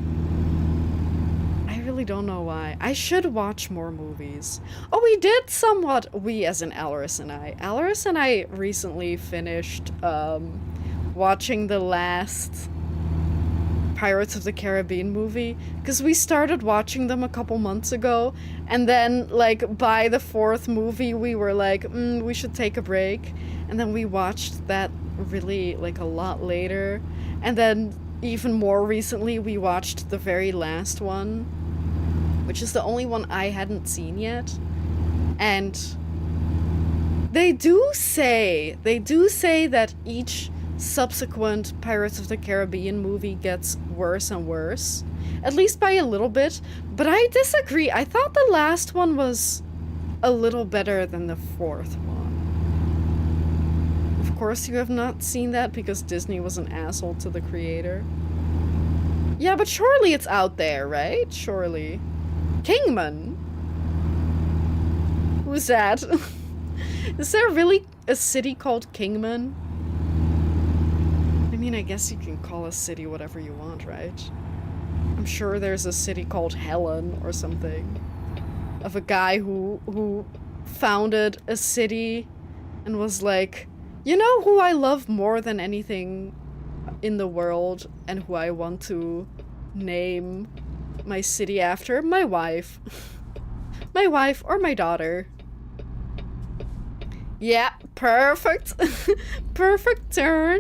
S1: I really don't know why. I should watch more movies. Oh, we did somewhat, we as in Alaris and I. Alaris and I recently finished watching the last Pirates of the Caribbean movie, because we started watching them a couple months ago, and then like by the fourth movie we were like, we should take a break. And then we watched that really, like, a lot later. And then, even more recently, we watched the very last one, which is the only one I hadn't seen yet. And they do say that each subsequent Pirates of the Caribbean movie gets worse and worse. At least by a little bit. But I disagree. I thought the last one was a little better than the fourth one. Of course you have not seen that because Disney was an asshole to the creator. Yeah, but surely it's out there, right? Surely. Kingman? Who's that? Is there really a city called Kingman? I mean, I guess you can call a city whatever you want, right? I'm sure there's a city called Helen or something. Of a guy who founded a city and was like, you know who I love more than anything in the world and who I want to name my city after? My wife. My wife or my daughter. Yeah, perfect. Perfect turn.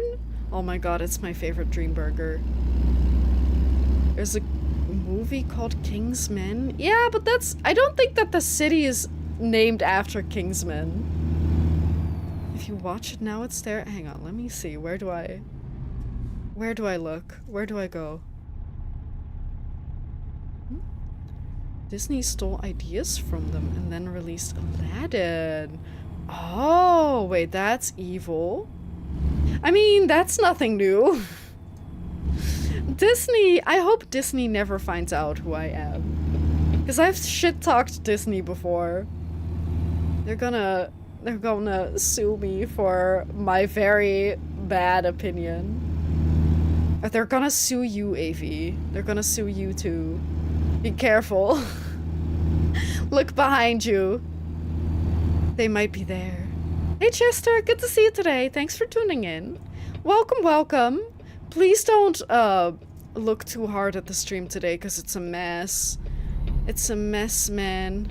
S1: Oh my god, it's my favorite dream burger. There's a movie called Kingsman. Yeah, but I don't think that the city is named after Kingsman. If you watch it now, it's there. Hang on, let me see. Where do I look? Where do I go? Disney stole ideas from them and then released Aladdin. Oh, wait, that's evil. I mean, that's nothing new. Disney, I hope Disney never finds out who I am. Because I've shit-talked Disney before. They're gonna sue me for my very bad opinion. Or they're gonna sue you, Avi. They're gonna sue you too. Be careful. Look behind you. They might be there. Hey Chester, good to see you today. Thanks for tuning in. Welcome, welcome. Please don't look too hard at the stream today because it's a mess. It's a mess, man.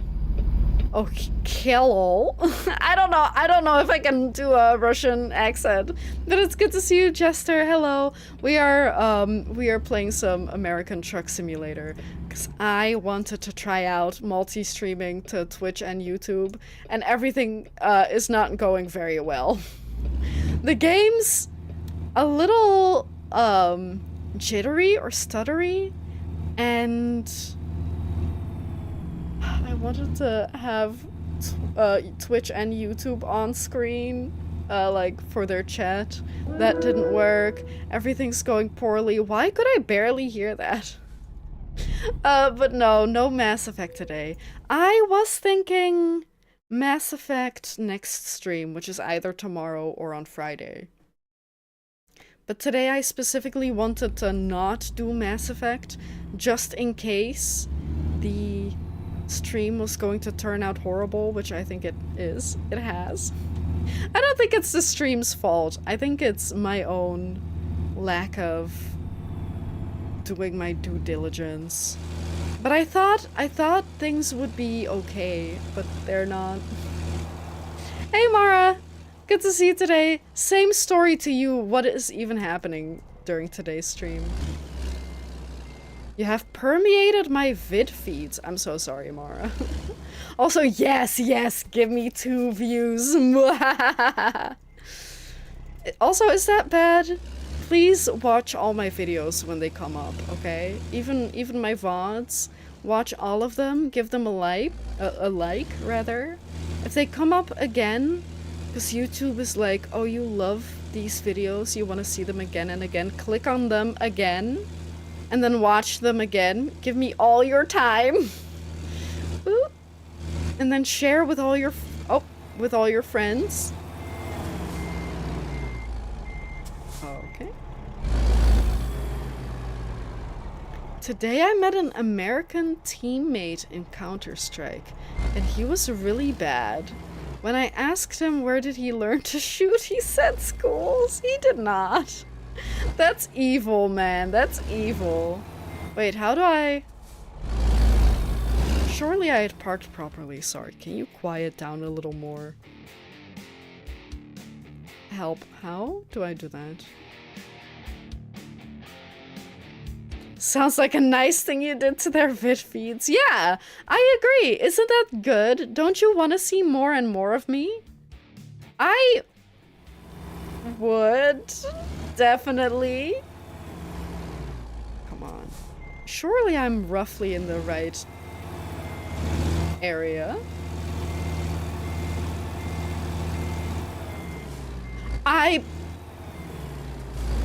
S1: Oh, hello. I don't know if I can do a Russian accent, but it's good to see you, Chester. Hello. We are playing some American Truck Simulator because I wanted to try out multi-streaming to Twitch and YouTube, and everything is not going very well. The game's a little jittery or stuttery, and I wanted to have Twitch and YouTube on screen, like, for their chat. That didn't work. Everything's going poorly. Why could I barely hear that? But no Mass Effect today. I was thinking Mass Effect next stream, which is either tomorrow or on Friday. But today I specifically wanted to not do Mass Effect, just in case the stream was going to turn out horrible, which I think it is. It has. I don't think it's the stream's fault. I think it's my own lack of doing my due diligence. But I thought things would be okay, but they're not. Hey Mara! Good to see you today. Same story to you. What is even happening during today's stream? You have permeated my vid feeds. I'm so sorry, Mara. Also, yes, give me 2 views. Also, is that bad? Please watch all my videos when they come up, okay? Even my VODs. Watch all of them. Give them a like, rather. If they come up again, because YouTube is like, oh, you love these videos, you want to see them again and again, click on them again. And then watch them again. Give me all your time. Ooh. And then share with all your friends. Okay. Today I met an American teammate in Counter-Strike, and he was really bad. When I asked him where did he learn to shoot, he said schools. He did not. That's evil, man. That's evil. Wait, how do I... Surely I had parked properly. Sorry, can you quiet down a little more? Help. How do I do that? Sounds like a nice thing you did to their vid feeds. Yeah, I agree. Isn't that good? Don't you want to see more and more of me? I would. Definitely. Come on. Surely I'm roughly in the right area. I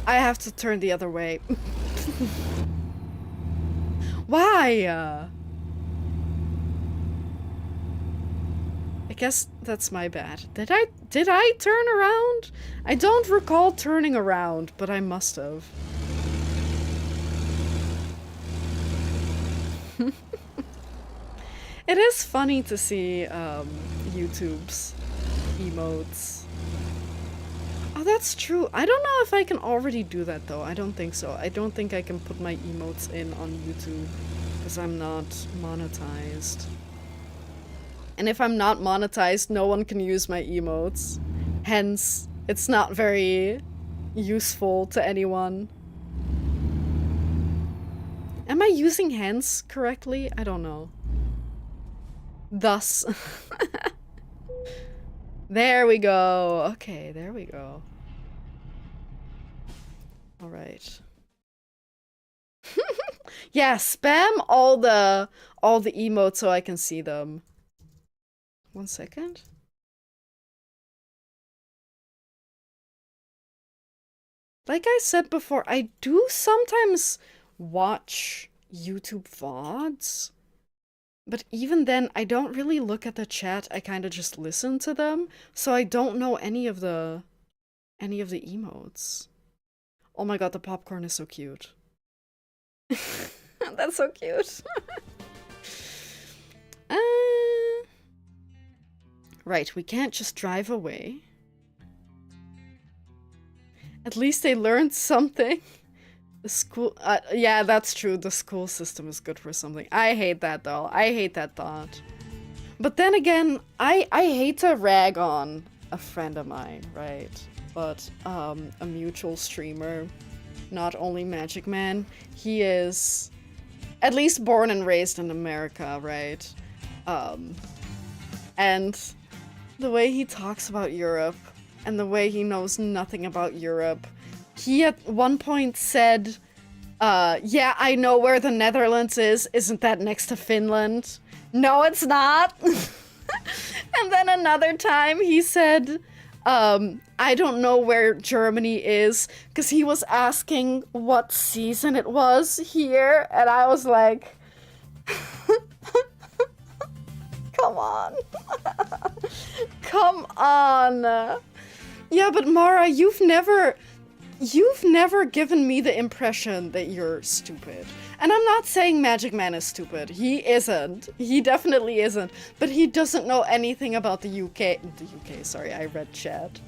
S1: have to turn the other way. Why? I guess that's my bad. Did I turn around? I don't recall turning around, but I must have. It is funny to see YouTube's emotes. Oh, that's true. I don't know if I can already do that though. I don't think so. I don't think I can put my emotes in on YouTube because I'm not monetized. And if I'm not monetized, no one can use my emotes. Hence, it's not very useful to anyone. Am I using hence correctly? I don't know. Thus. There we go. Okay, there we go. All right. Yeah, spam all the emotes so I can see them. 1 second. Like I said before, I do sometimes watch YouTube VODs. But even then, I don't really look at the chat, I kind of just listen to them, so I don't know any of the emotes. Oh my god, the popcorn is so cute. That's so cute. Right, we can't just drive away. At least they learned something. The school, yeah, that's true. The school system is good for something. I hate that though. I hate that thought. But then again, I hate to rag on a friend of mine, right? But a mutual streamer, not only Magic Man, he is at least born and raised in America, right? And the way he talks about Europe and the way he knows nothing about Europe, he at one point said, yeah, I know where the Netherlands is. Isn't that next to Finland? No, it's not. And then another time he said, I don't know where Germany is, because he was asking what season it was here, and I was like, come on. Come on. Yeah, but Mara, you've never given me the impression that you're stupid. And I'm not saying Magic Man is stupid. He isn't. He definitely isn't. But he doesn't know anything about the UK. The UK, sorry, I read chat.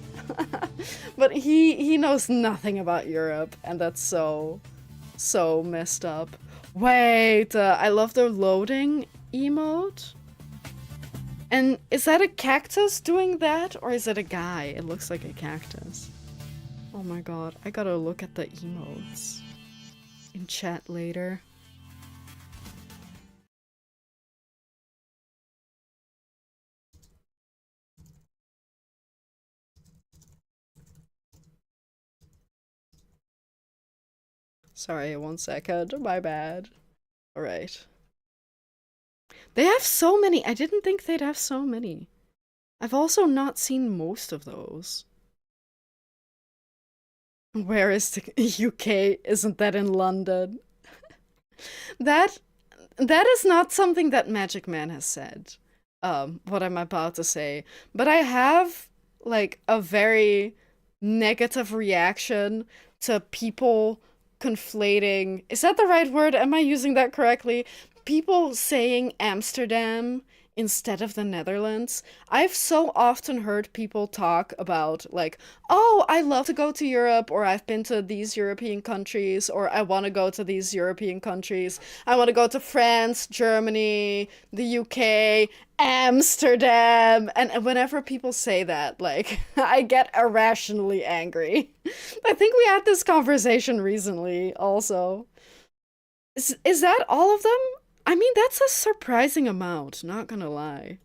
S1: But he knows nothing about Europe, and that's so messed up. Wait, I love the loading emote. And is that a cactus doing that, or is it a guy? It looks like a cactus. Oh my god, I gotta look at the emotes in chat later. Sorry, 1 second, my bad. Alright. They have so many, I didn't think they'd have so many. I've also not seen most of those. Where is the UK? Isn't that in London? That is not something that Magic Man has said. What I'm about to say. But I have like a very negative reaction to people conflating. Is that the right word? Am I using that correctly? People saying Amsterdam instead of the Netherlands. I've so often heard people talk about, like, oh, I love to go to Europe, or I've been to these European countries, or I want to go to these European countries. I want to go to France, Germany, the UK, Amsterdam. And whenever people say that, like, I get irrationally angry. I think we had this conversation recently also. Is that all of them? I mean, that's a surprising amount, not gonna lie.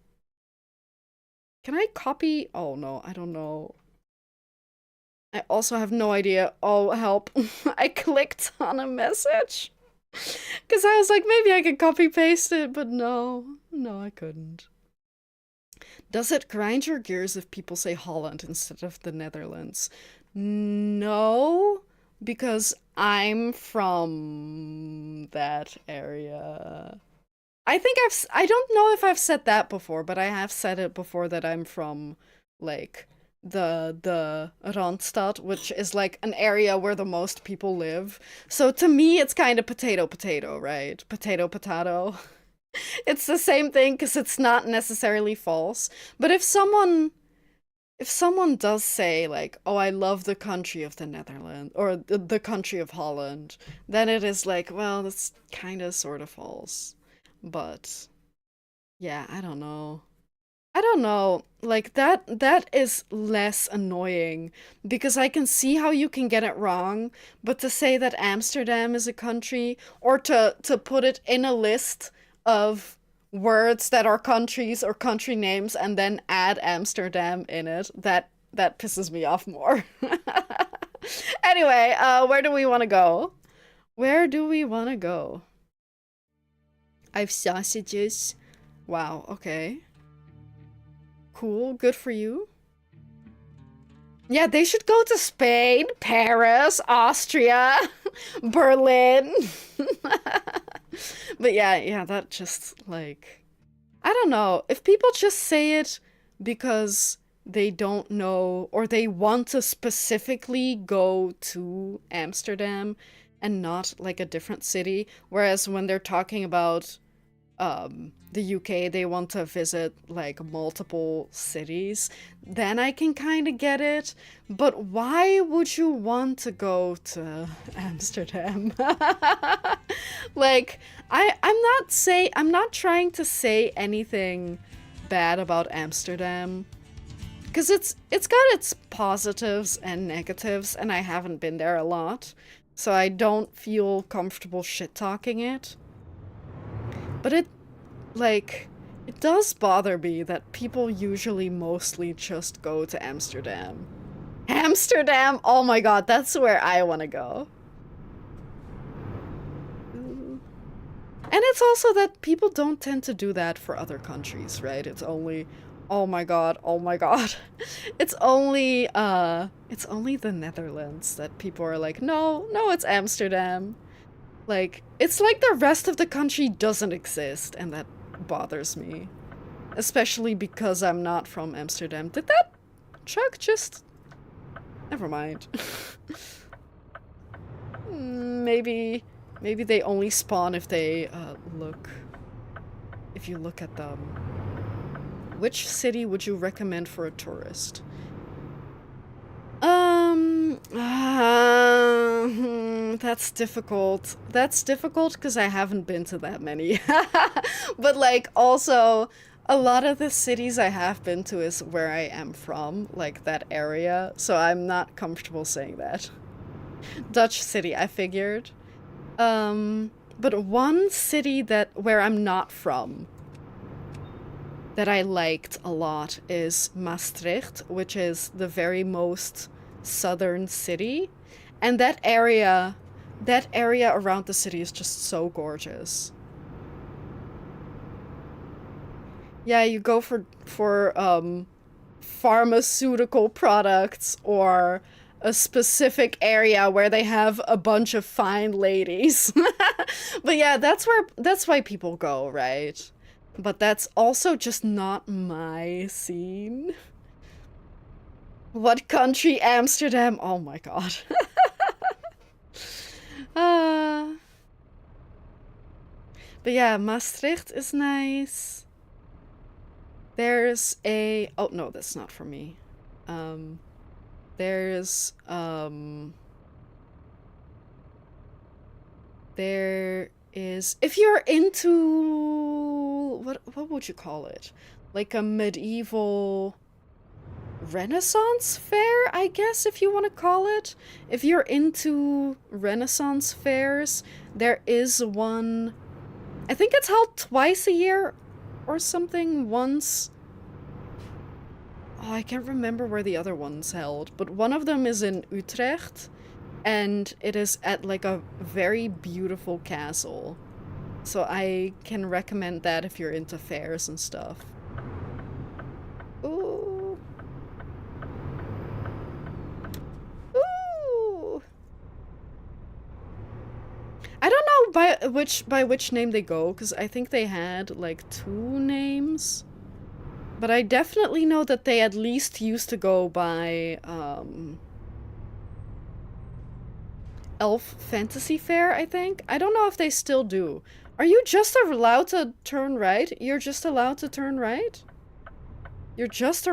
S1: Can I copy? Oh no, I don't know. I also have no idea. Oh, help. I clicked on a message. Because I was like, maybe I could copy paste it, but no. No, I couldn't. Does it grind your gears if people say Holland instead of the Netherlands? No, because I'm from that area. I don't know if I've said that before, but I have said it before that I'm from, like, the Randstad, which is like an area where the most people live. So to me, it's kind of potato potato, right? Potato potato. It's the same thing because it's not necessarily false. But if someone does say, like, oh, I love the country of the Netherlands or the country of Holland, then it is like, well, that's kind of sort of false. But yeah, I don't know. I don't know. Like, that is less annoying because I can see how you can get it wrong, but to say that Amsterdam is a country, or to put it in a list of words that are countries or country names and then add Amsterdam in it, that pisses me off more. Anyway, where do we want to go? Where do we want to go? I've sausages. Wow, okay. Cool, good for you. Yeah, they should go to Spain, Paris, Austria, Berlin. But yeah, that just, like, I don't know. If people just say it because they don't know or they want to specifically go to Amsterdam and not like a different city, whereas when they're talking about the UK, they want to visit like multiple cities, then I can kind of get it. But why would you want to go to Amsterdam? Like, I'm not trying to say anything bad about Amsterdam, because it's got its positives and negatives, and I haven't been there a lot, so I don't feel comfortable shit talking it. But like, it does bother me that people usually mostly just go to Amsterdam. Amsterdam! Oh my god, that's where I want to go. And it's also that people don't tend to do that for other countries, right? It's only, oh my god, oh my god. It's only the Netherlands that people are like, no, no, it's Amsterdam. Like, it's like the rest of the country doesn't exist, and that bothers me. Especially because I'm not from Amsterdam. Did that truck just... Never mind. Maybe they only spawn if they, if you look at them. Which city would you recommend for a tourist? That's difficult. That's difficult because I haven't been to that many. But like, also, a lot of the cities I have been to is where I am from, like that area, so I'm not comfortable saying that. Dutch city, I figured. But one city where I'm not from that I liked a lot is Maastricht, which is the very most southern city. And that area around the city is just so gorgeous. Yeah, you go for pharmaceutical products or a specific area where they have a bunch of fine ladies. But yeah, that's why people go, right? But that's also just not my scene. What country? Amsterdam? Oh my god. uh, but yeah, Maastricht is nice. There's a... Oh, no, that's not for me. There's, there is... If you're into... What would you call it? Like a medieval... Renaissance fair, I guess, if you want to call it. If you're into Renaissance fairs, there is one... I think it's held twice a year or something, once. Oh, I can't remember where the other one's held, but one of them is in Utrecht, and it is at like a very beautiful castle. So I can recommend that if you're into fairs and stuff. Ooh. Ooh. I don't know by which name they go, because I think they had like 2 names. But I definitely know that they at least used to go by Elf Fantasy Fair, I think. I don't know if they still do. Are you just allowed to turn right? You're just allowed to turn right? You're just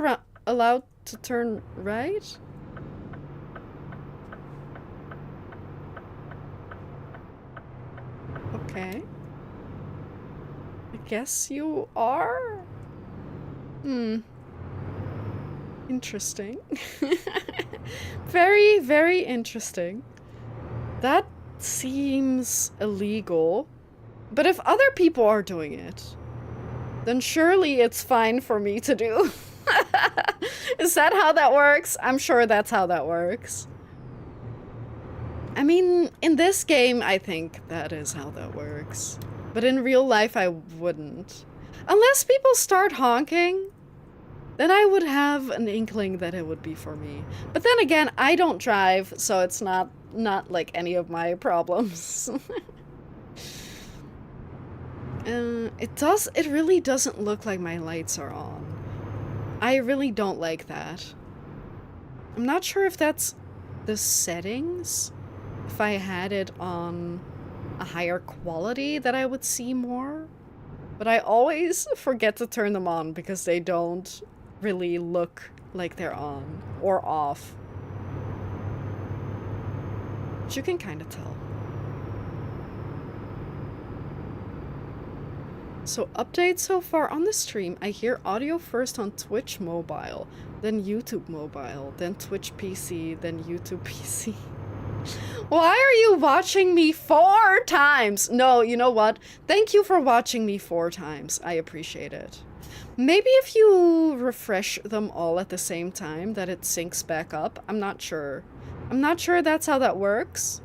S1: allowed to turn right? Okay. I guess you are? Interesting. Very, very interesting. That seems illegal. But if other people are doing it, then surely it's fine for me to do. Is that how that works? I'm sure that's how that works. I mean, in this game, I think that is how that works. But in real life, I wouldn't. Unless people start honking, then I would have an inkling that it would be for me. But then again, I don't drive, so it's not like any of my problems. It really doesn't look like my lights are on. I really don't like that. I'm not sure if that's the settings. If I had it on a higher quality that I would see more. But I always forget to turn them on because they don't really look like they're on or off. But you can kind of tell. So updates so far on the stream. I hear audio first on Twitch mobile, then YouTube mobile, then Twitch PC, then YouTube PC. Why are you watching me 4 times? No, you know what? Thank you for watching me 4 times. I appreciate it. Maybe if you refresh them all at the same time, that it syncs back up. I'm not sure. I'm not sure that's how that works.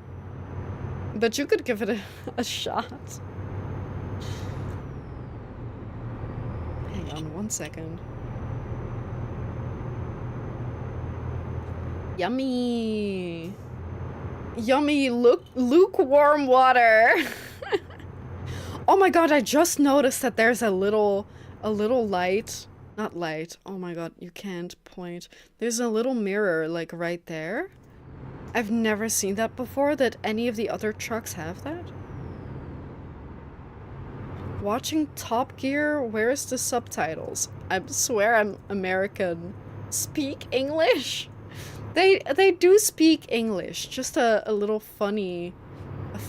S1: But you could give it a shot. Hang on 1 second. Yummy! Yummy lukewarm water! Oh my god, I just noticed that there's a little light. Not light. Oh my god, you can't point. There's a little mirror, like, right there. I've never seen that before, that any of the other trucks have that. Watching Top Gear, where's the subtitles? I swear I'm American. Speak English? They do speak English, just a little funny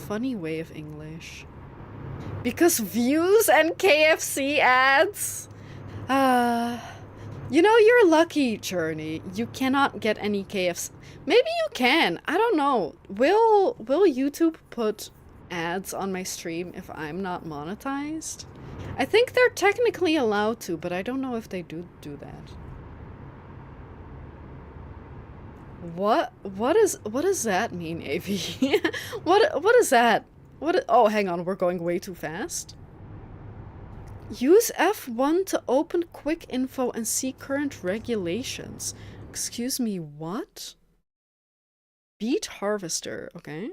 S1: way of English. Because views and KFC ads? You know, you're lucky, Journey. You cannot get any KFC. Maybe you can. I don't know. Will YouTube put ads on my stream if I'm not monetized? I think they're technically allowed to, but I don't know if they do that. What does that mean, AV? What is that? Oh, hang on, we're going way too fast. Use F1 to open quick info and see current regulations. Excuse me, what? Beet harvester, okay.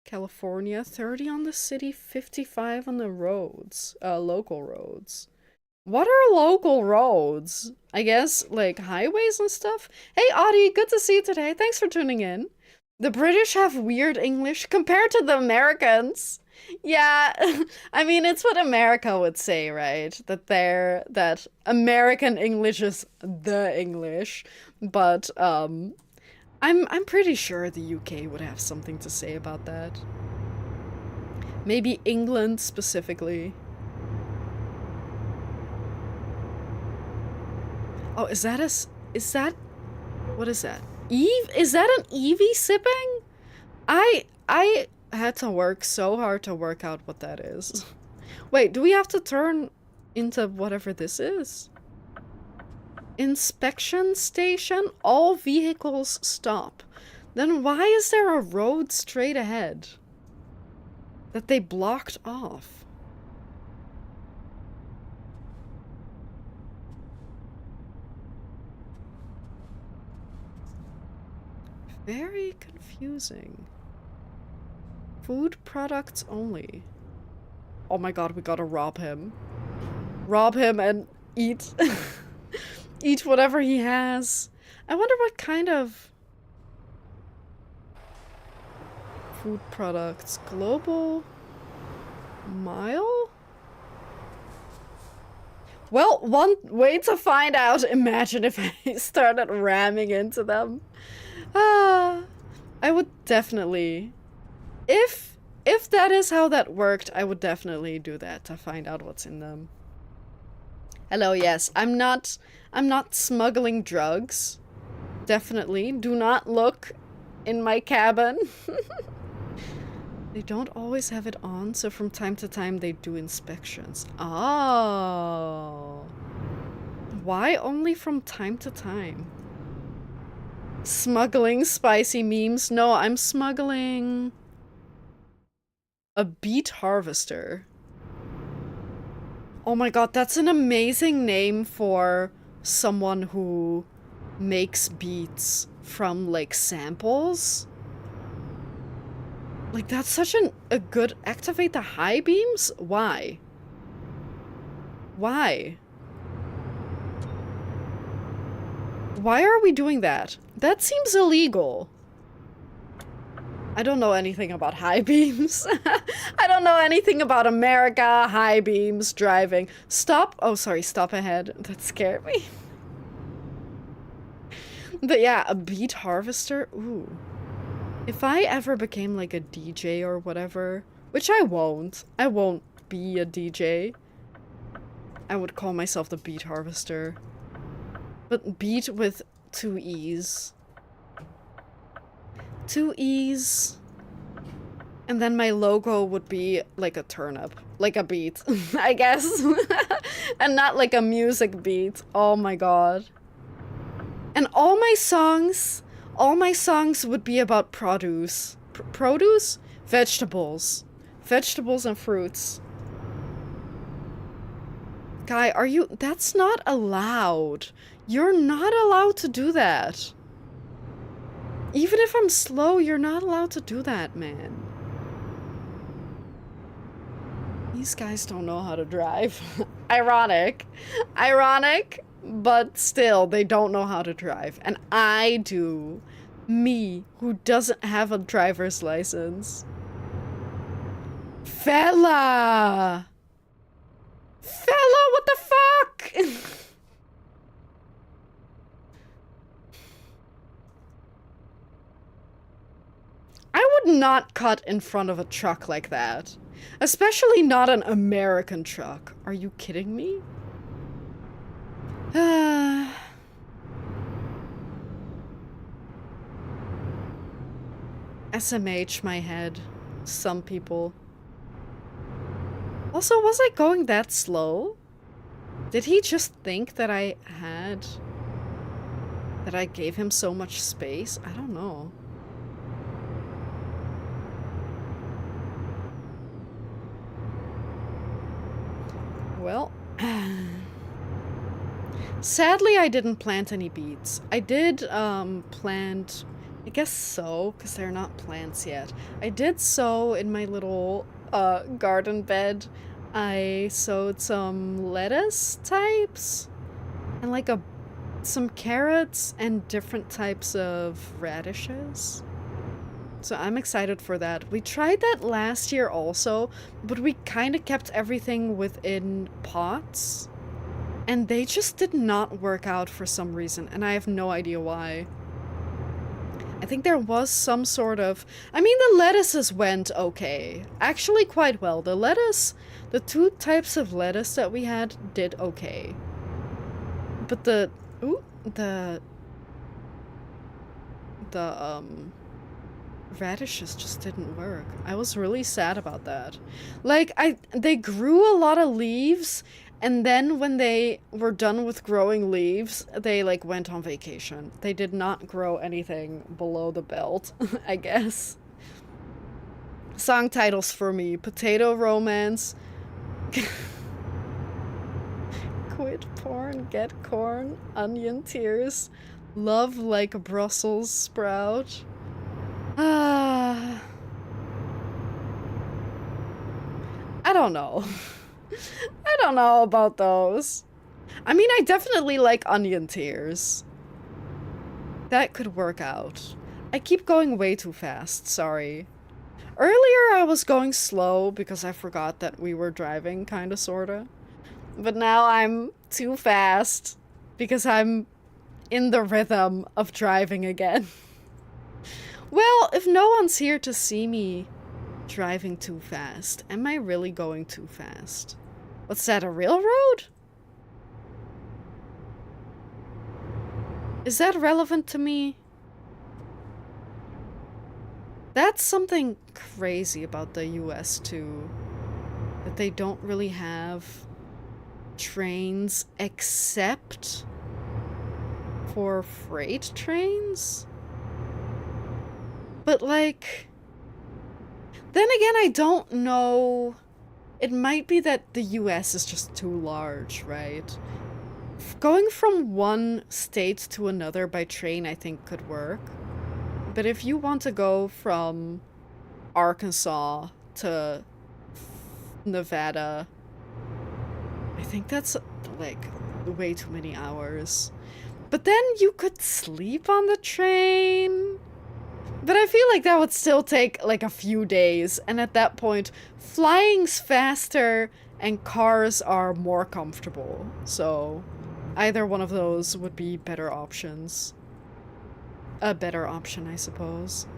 S1: California, 30 on the city, 55 on the roads. Local roads. What are local roads? I guess, like, highways and stuff? Hey, Audie, good to see you today. Thanks for tuning in. The British have weird English compared to the Americans. Yeah, I mean, it's what America would say, right? That American English is the English. But, I'm pretty sure the UK would have something to say about that. Maybe England specifically. Oh, what is that? Eve? Is that an Eevee sipping? I had to work so hard to work out what that is. Wait, do we have to turn into whatever this is? Inspection station? All vehicles stop. Then why is there a road straight ahead that they blocked off? Very confusing. Food products only. Oh my god, we gotta rob him. Rob him and eat. Eat whatever he has. I wonder what kind of food products. Global Mile? Well, one way to find out. Imagine if I started ramming into them. I would definitely, if that is how that worked, I would definitely do that to find out what's in them. Hello, yes, I'm not smuggling drugs. Definitely. Do not look in my cabin. They don't always have it on, so from time to time they do inspections. Oh. Why only from time to time? Smuggling spicy memes? No, I'm smuggling a beet harvester. Oh my god, that's an amazing name for someone who makes beets from, like, samples. Like, that's such a good... Activate the high beams? Why? Why? Why are we doing that? That seems illegal. I don't know anything about high beams. I don't know anything about America, high beams, driving. Stop. Oh, sorry, stop ahead. That scared me. But yeah, a beet harvester. Ooh. If I ever became like a DJ or whatever, which I won't be a DJ. I would call myself the beet harvester. But beet with 2 E's. 2 E's. And then my logo would be like a turnip. Like a beat, I guess. And not like a music beat. Oh my god. And all my songs would be about produce. Produce? Vegetables. Vegetables and fruits. Guy, are you... That's not allowed. You're not allowed to do that. Even if I'm slow, you're not allowed to do that, man. These guys don't know how to drive. Ironic. Ironic, but still, they don't know how to drive. And I do. Me, who doesn't have a driver's license. Fella! Fella, what the fuck? I would not cut in front of a truck like that. Especially not an American truck. Are you kidding me? SMH my head. Some people. Also, was I going that slow? Did he just think that I gave him so much space? I don't know. Well, sadly I didn't plant any beets. I did plant, I guess sow, because they're not plants yet. I did sow in my little garden bed. I sowed some lettuce types and like some carrots and different types of radishes. So I'm excited for that. We tried that last year also, but we kind of kept everything within pots. And they just did not work out for some reason, and I have no idea why. I think there was some sort of... I mean, the lettuces went okay. Actually quite well. The lettuce... The 2 types of lettuce that we had did okay. But the radishes just didn't work. I was really sad about that. Like, they grew a lot of leaves, and then when they were done with growing leaves, they, like, went on vacation. They did not grow anything below the belt, I guess. Song titles for me. Potato Romance. Quit porn, get corn, onion tears, love like a Brussels sprout. I don't know. I don't know about those. I mean, I definitely like onion tears. That could work out. I keep going way too fast, sorry. Earlier I was going slow because I forgot that we were driving, kinda sorta. But now I'm too fast because I'm in the rhythm of driving again. Well, if no one's here to see me driving too fast, am I really going too fast? What's that, a railroad? Is that relevant to me? That's something crazy about the US too. That they don't really have trains except for freight trains? But like... Then again, I don't know. It might be that the US is just too large, right? Going from one state to another by train, I think, could work. But if you want to go from Arkansas to Nevada, I think that's, like, way too many hours. But then you could sleep on the train. But I feel like that would still take like a few days, and at that point, flying's faster and cars are more comfortable. So either one of those would be better options. A better option, I suppose.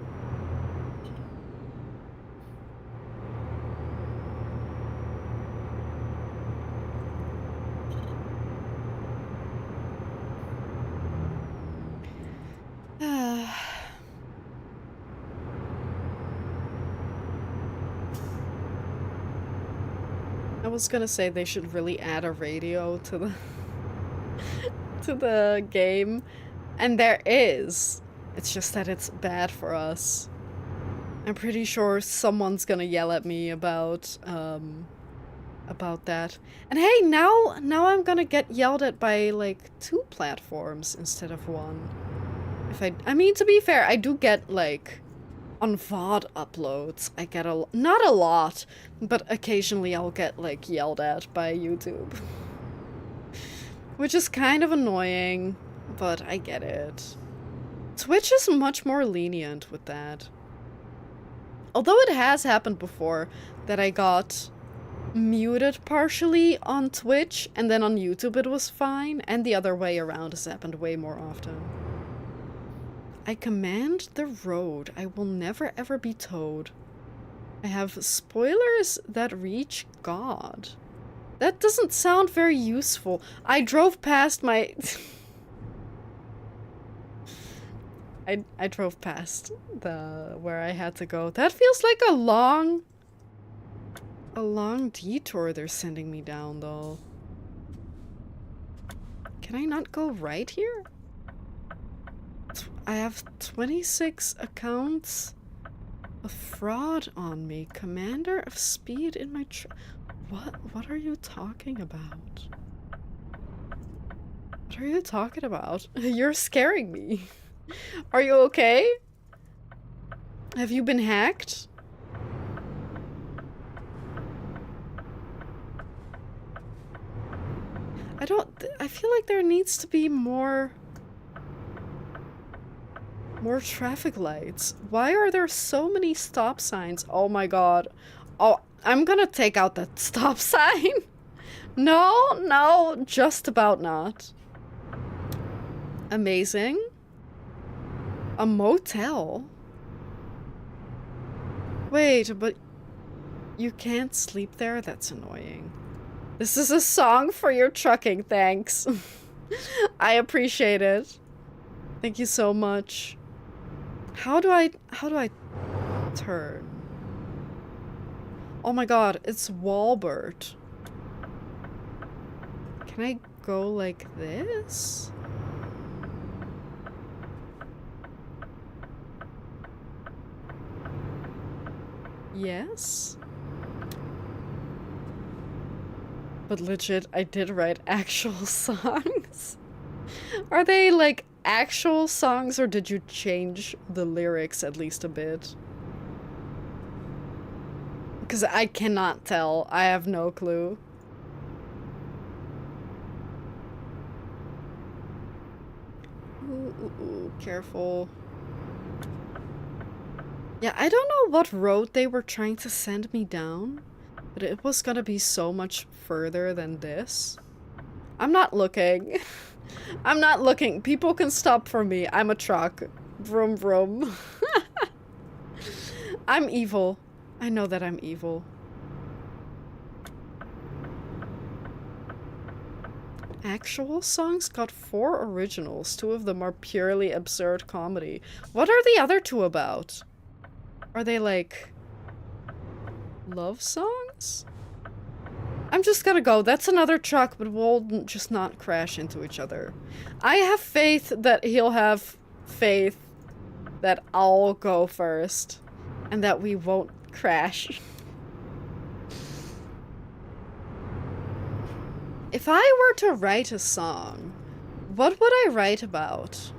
S1: I was gonna say they should really add a radio to the to the game, and there is. It's just that it's bad for us. I'm pretty sure someone's gonna yell at me about that. And hey, now I'm gonna get yelled at by like 2 platforms instead of 1. I mean, to be fair, I do get like on VOD uploads, I get not a lot, but occasionally I'll get like yelled at by YouTube. Which is kind of annoying, but I get it. Twitch is much more lenient with that. Although it has happened before that I got muted partially on Twitch, and then on YouTube it was fine, and the other way around has happened way more often. I command the road. I will never ever be towed. I have spoilers that reach God. That doesn't sound very useful. I drove past my... I drove past where I had to go. That feels like a long detour they're sending me down, though. Can I not go right here? I have 26 accounts of fraud on me. Commander of speed in my What are you talking about? What are you talking about? You're scaring me. Are you okay? Have you been hacked? I feel like there needs to be more traffic lights. Why are there so many stop signs? Oh my god. Oh, I'm gonna take out that stop sign. No, just about not. Amazing. A motel? Wait, but you can't sleep there? That's annoying. This is a song for your trucking, thanks. I appreciate it. Thank you so much. How do I turn? Oh my god, it's Walbert. Can I go like this? Yes? But legit, I did write actual songs. Are they like actual songs, or did you change the lyrics at least a bit? Because I cannot tell. I have no clue. Ooh, careful. Yeah, I don't know what road they were trying to send me down, but it was gonna be so much further than this. I'm not looking. I'm not looking. People can stop for me. I'm a truck. Vroom vroom. I'm evil. I know that I'm evil. Actual songs got 4 originals. 2 of them are purely absurd comedy. What are the other 2 about? Are they like love songs? I'm just gonna go. That's another truck, but we'll just not crash into each other. I have faith that he'll have faith that I'll go first and that we won't crash. If I were to write a song, what would I write about?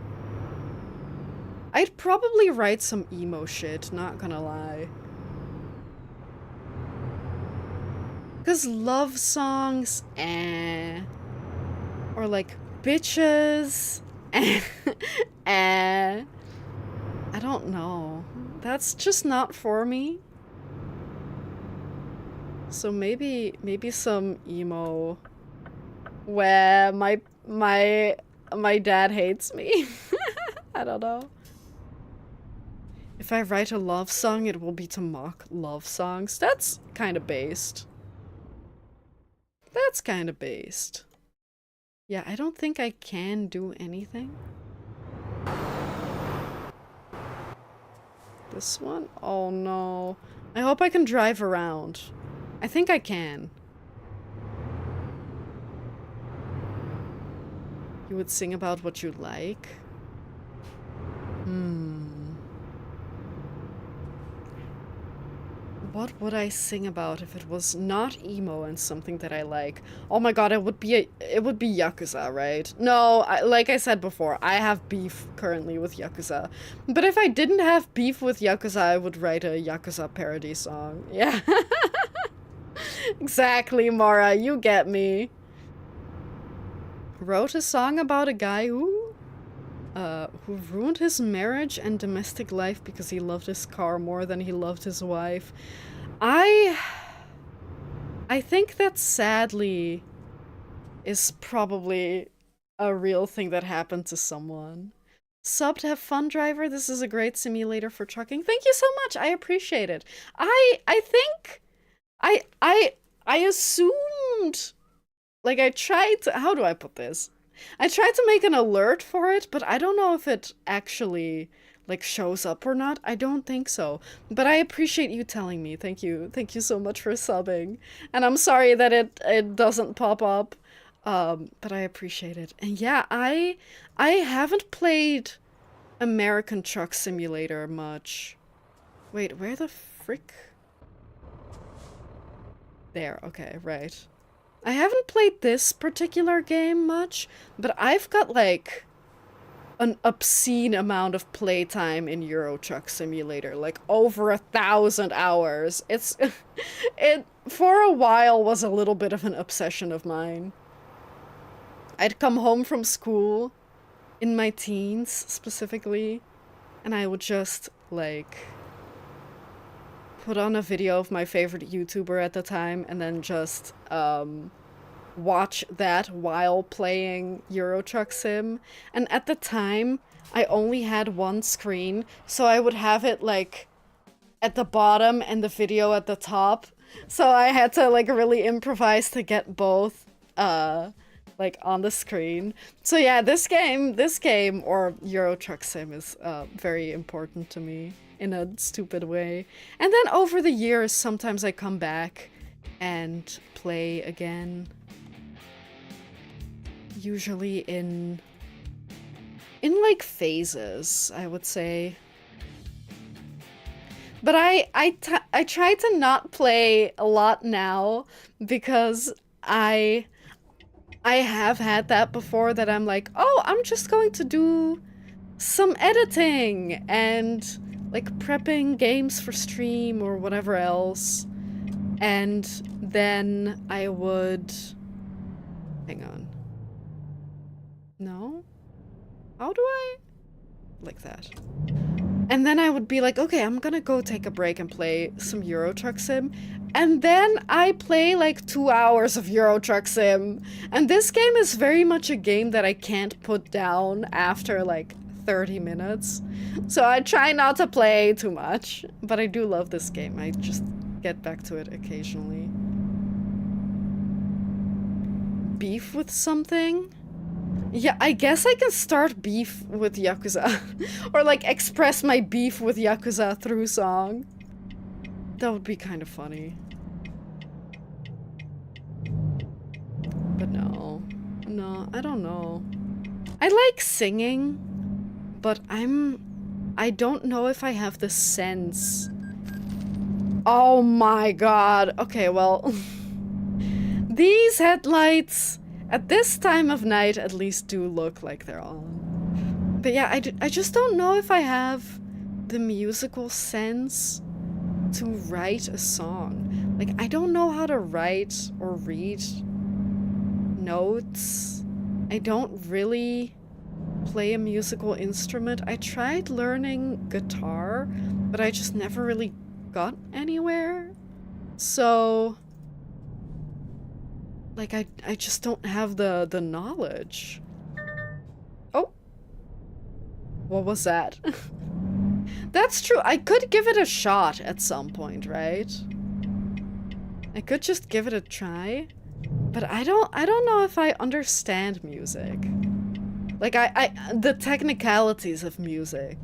S1: I'd probably write some emo shit, not gonna lie. Because love songs, eh. Or like bitches, eh. I don't know. That's just not for me. So maybe some emo where my dad hates me. I don't know. If I write a love song, it will be to mock love songs. That's kind of based. That's kind of based. Yeah, I don't think I can do anything. This one? Oh no. I hope I can drive around. I think I can. You would sing about what you like? What would I sing about if it was not emo and something that I like? Oh my god, it would be Yakuza, right? No, like I said before, I have beef currently with Yakuza. But if I didn't have beef with Yakuza, I would write a Yakuza parody song. Yeah. Exactly, Mara, you get me. Wrote a song about a guy who ruined his marriage and domestic life because he loved his car more than he loved his wife. I think that sadly is probably a real thing that happened to someone. Sub to have fun, driver. This is a great simulator for trucking. Thank you so much. I appreciate it. I think I assumed, like, I tried to, how do I put this? I tried to make an alert for it, but I don't know if it actually, like, shows up or not. I don't think so. But I appreciate you telling me. Thank you. Thank you so much for subbing. And I'm sorry that it doesn't pop up. But I appreciate it. And yeah, I haven't played American Truck Simulator much. Wait, where the frick? There, okay, right. I haven't played this particular game much, but I've got, like, an obscene amount of playtime in Euro Truck Simulator, like over 1,000 hours. It, for a while, was a little bit of an obsession of mine. I'd come home from school, in my teens specifically, and I would just, like, put on a video of my favorite YouTuber at the time, and then just, watch that while playing Euro Truck Sim. And at the time, I only had one screen, so I would have it, like, at the bottom and the video at the top. So I had to, like, really improvise to get both, like, on the screen. So yeah, this game, or Euro Truck Sim, is, very important to me in a stupid way. And then over the years, sometimes I come back and play again. Usually in like phases, I would say. But I try to not play a lot now because I have had that before, that I'm like, oh, I'm just going to do some editing and, like, prepping games for stream or whatever else. And then I would... Hang on. No? How do I? Like that. And then I would be like, okay, I'm gonna go take a break and play some Euro Truck Sim. And then I play like 2 hours of Euro Truck Sim. And this game is very much a game that I can't put down after like 30 minutes. So I try not to play too much. But I do love this game. I just get back to it occasionally. Beef with something? Yeah, I guess I can start beef with Yakuza. Or, like, express my beef with Yakuza through song. That would be kind of funny. But no. No, I don't know. I like singing, but I don't know if I have the sense. Oh my god. Okay, well... These headlights... At this time of night, at least, do look like they're on. But yeah, I just don't know if I have the musical sense to write a song. Like, I don't know how to write or read notes. I don't really play a musical instrument. I tried learning guitar, but I just never really got anywhere. So, like, I just don't have the knowledge. Oh, what was that? That's true. I could give it a shot at some point, right? I could just give it a try, but I don't know if I understand music. Like, the technicalities of music.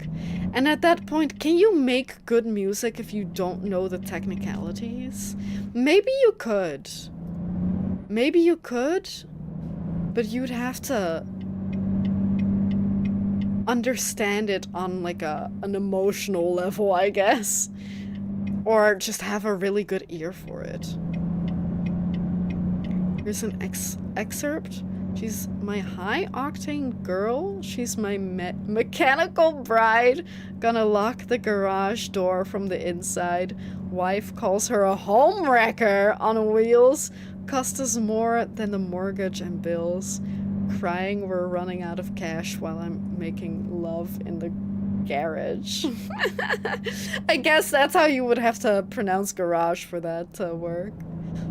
S1: And at that point, can you make good music if you don't know the technicalities? Maybe you could. Maybe you could, but you'd have to understand it on like an emotional level, I guess. Or just have a really good ear for it. Here's an excerpt. She's my high-octane girl. She's my mechanical bride. Gonna lock the garage door from the inside. Wife calls her a home wrecker on wheels. Cost us more than the mortgage and bills. Crying we're running out of cash while I'm making love in the garage. I guess that's how you would have to pronounce garage for that to work.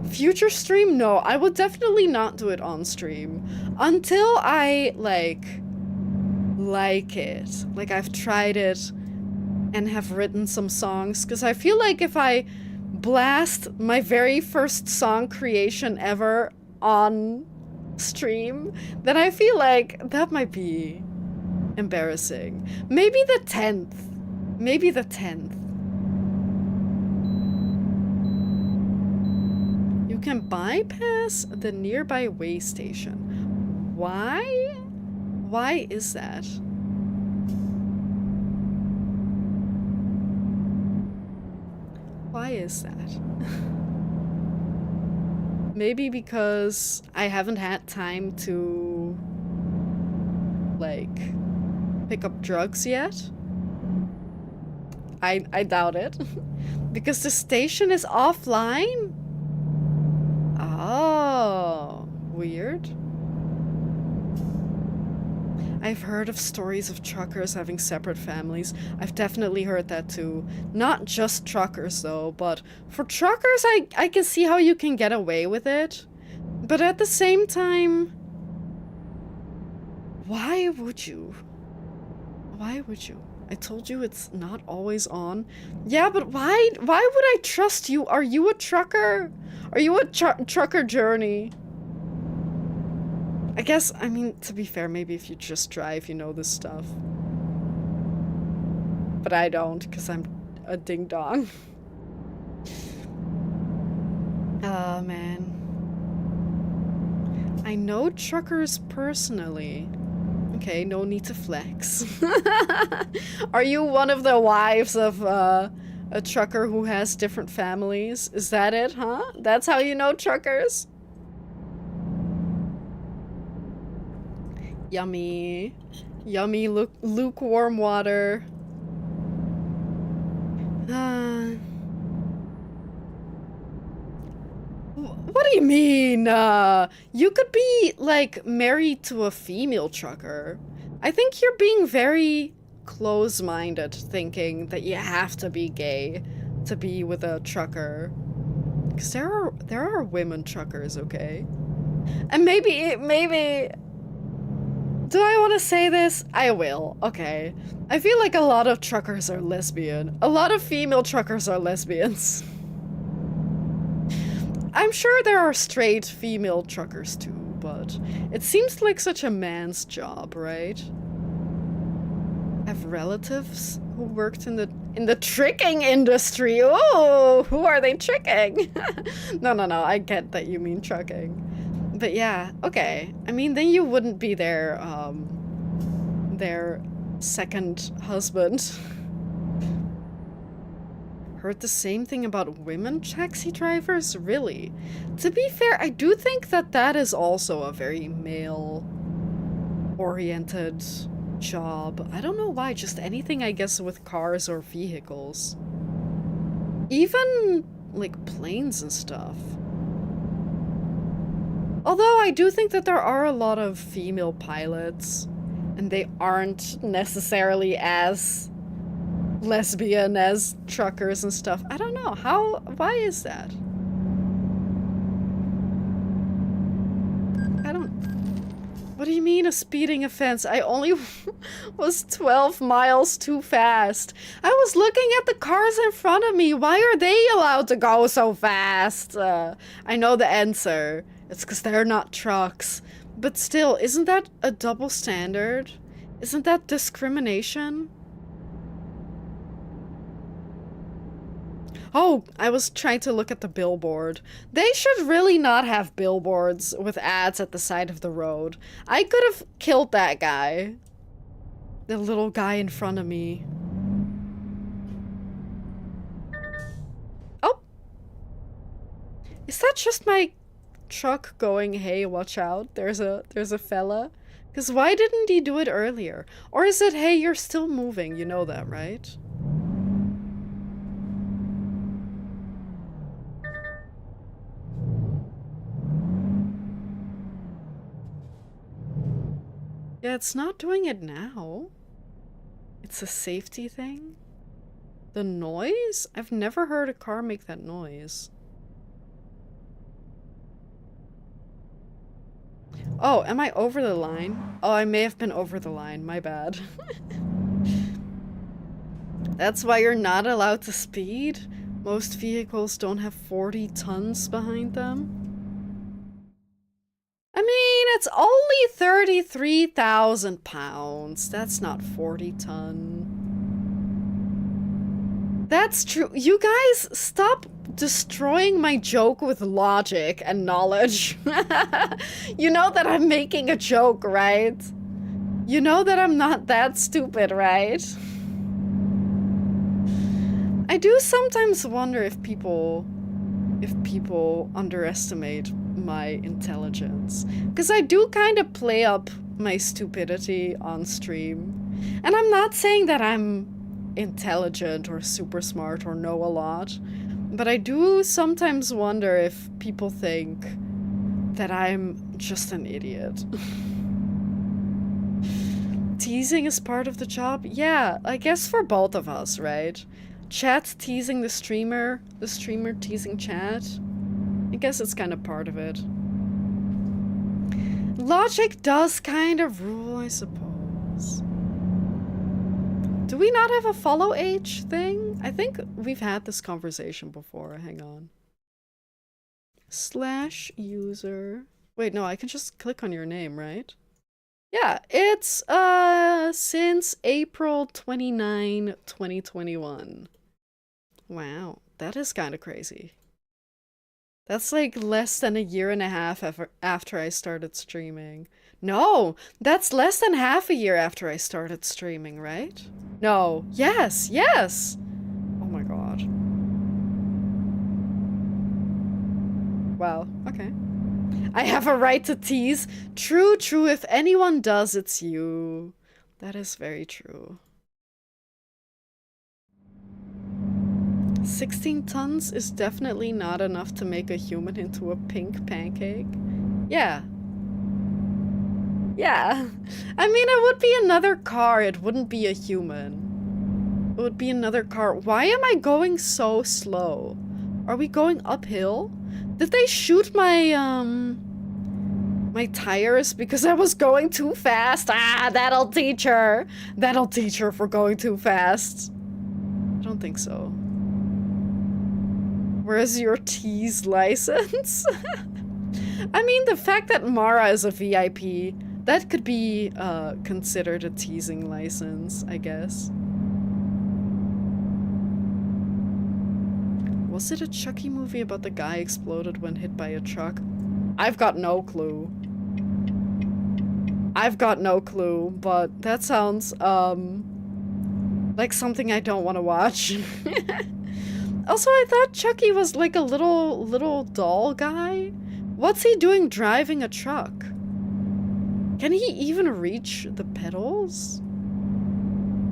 S1: Future stream? No, I would definitely not do it on stream. Until I, like it. Like, I've tried it and have written some songs. Because I feel like if I blast my very first song creation ever on stream, then I feel like that might be embarrassing. Maybe the 10th. Maybe the 10th. You can bypass the nearby way station. Why? Why is that? Why is that? Maybe because I haven't had time to, like, pick up drugs yet? I doubt it. Because the station is offline? Oh, weird. I've heard of stories of truckers having separate families. I've definitely heard that too. Not just truckers though, but for truckers I can see how you can get away with it. But at the same time, why would you? Why would you? I told you it's not always on. Yeah, but why would I trust you? Are you a trucker? Are you a trucker journey? I guess, I mean, to be fair, maybe if you just drive, you know this stuff. But I don't, because I'm a ding-dong. Oh, man. I know truckers personally. Okay, no need to flex. Are you one of the wives of a trucker who has different families? Is that it, huh? That's how you know truckers? Yummy. Yummy lukewarm water. What do you mean? You could be, like, married to a female trucker. I think you're being very close-minded, thinking that you have to be gay to be with a trucker. Because there are women truckers, okay? And maybe... Do I want to say this? I will. Okay. I feel like a lot of truckers are lesbian. A lot of female truckers are lesbians. I'm sure there are straight female truckers too, but it seems like such a man's job, right? I have relatives who worked in the tricking industry. Oh, who are they tricking? No, I get that you mean trucking. But yeah, okay. I mean, then you wouldn't be their second husband. Heard the same thing about women taxi drivers? Really? To be fair, I do think that is also a very male-oriented job. I don't know why, just anything, I guess, with cars or vehicles. Even, like, planes and stuff. Although I do think that there are a lot of female pilots. And they aren't necessarily as lesbian as truckers and stuff. I don't know. Why is that? I don't... What do you mean a speeding offense? I only was 12 miles too fast. I was looking at the cars in front of me. Why are they allowed to go so fast? I know the answer. It's because they're not trucks. But still, isn't that a double standard? Isn't that discrimination? Oh, I was trying to look at the billboard. They should really not have billboards with ads at the side of the road. I could have killed that guy. The little guy in front of me. Oh! Is that just my truck going, hey, watch out, there's a fella? Because why didn't he do it earlier? Or is it, hey, you're still moving, you know that, right? Yeah, it's not doing it now. It's a safety thing? The noise? I've never heard a car make that noise. Oh, am I over the line? Oh, I may have been over the line. My bad. That's why you're not allowed to speed? Most vehicles don't have 40 tons behind them. I mean, it's only 33,000 pounds. That's not 40 ton. That's true. You guys, stop destroying my joke with logic and knowledge. You know that I'm making a joke, right? You know that I'm not that stupid, right? I do sometimes wonder if people underestimate my intelligence. Because I do kind of play up my stupidity on stream. And I'm not saying that I'm intelligent or super smart or know a lot. But I do sometimes wonder if people think that I'm just an idiot. Teasing is part of the job? Yeah, I guess for both of us, right? Chat teasing the streamer teasing chat. I guess it's kind of part of it. Logic does kind of rule, I suppose. Do we not have a follow age thing? I think we've had this conversation before. Hang on. /user. Wait, no, I can just click on your name, right? Yeah, it's since April 29, 2021. Wow, that is kind of crazy. That's like less than a year and a half after I started streaming. No, that's less than half a year after I started streaming, right? No, yes, yes! Oh my god. Wow, okay. I have a right to tease. True, true, if anyone does, it's you. That is very true. 16 tons is definitely not enough to make a human into a pink pancake. Yeah. Yeah. I mean, it would be another car, it wouldn't be a human. It would be another car. Why am I going so slow? Are we going uphill? Did they shoot my, my tires because I was going too fast? Ah, that'll teach her. That'll teach her for going too fast. I don't think so. Where's your tease license? I mean, the fact that Mara is a VIP, that could be considered a teasing license, I guess. Was it a Chucky movie about the guy exploded when hit by a truck? I've got no clue. I've got no clue, but that sounds, like something I don't want to watch. Also, I thought Chucky was like a little doll guy. What's he doing driving a truck? Can he even reach the pedals?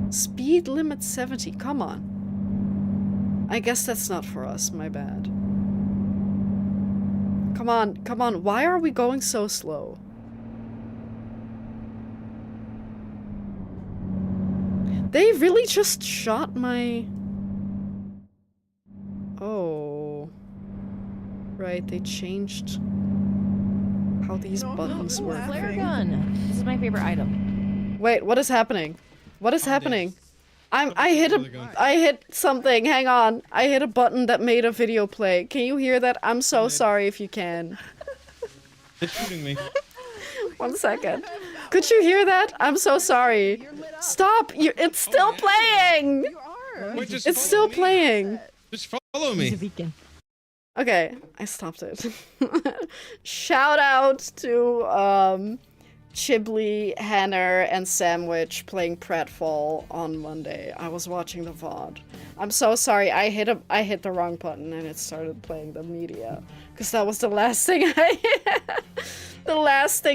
S1: Speed limit 70, come on. I guess that's not for us, my bad. Come on, come on, why are we going so slow? They really just shot my... Oh. Right, they changed how these buttons work.
S2: Flare gun. This is my favorite item.
S1: Wait, what is happening? What is happening? I hit something. Hang on. I hit a button that made a video play. Can you hear that? I'm so sorry if you can.
S3: They're shooting me.
S1: 1 second. Could you hear that? I'm so sorry. Stop! It's still playing!
S2: You are.
S3: Wait, just
S1: It's
S3: follow
S1: still
S3: me.
S1: playing.
S3: Just follow me.
S2: He's a beacon.
S1: Okay, I stopped it. Shout out to Chiblee, Hanner, and Sandwich playing Pratfall on Monday. I was watching the VOD. I'm so sorry. I hit the wrong button and it started playing the media, because that was the last thing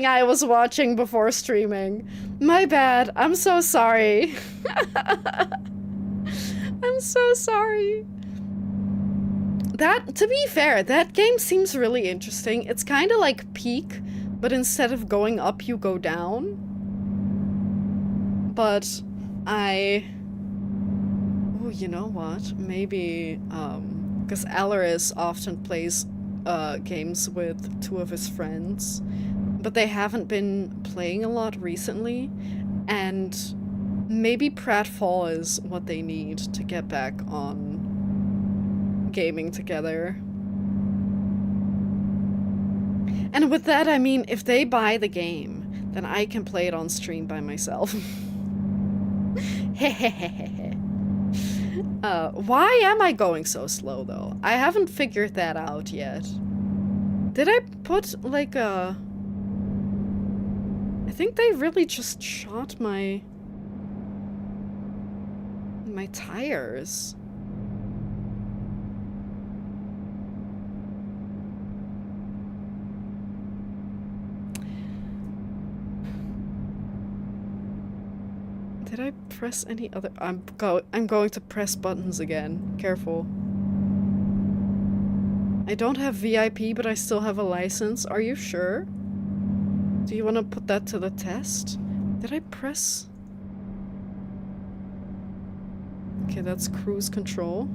S1: I was watching before streaming. My bad. I'm so sorry. I'm so sorry. To be fair, that game seems really interesting. It's kind of like Peak, but instead of going up, you go down. But oh, you know what? Maybe, because Alaris often plays games with 2 of his friends, but they haven't been playing a lot recently, and maybe Pratfall is what they need to get back on gaming together. And with that, I mean, if they buy the game, then I can play it on stream by myself. Why am I going so slow, though? I haven't figured that out yet. Did I put, like, I think they really just shot my tires. Did I press any other? I'm going to press buttons again. Careful. I don't have VIP, but I still have a license. Are you sure? Do you want to put that to the test? Did I press? Okay, that's cruise control.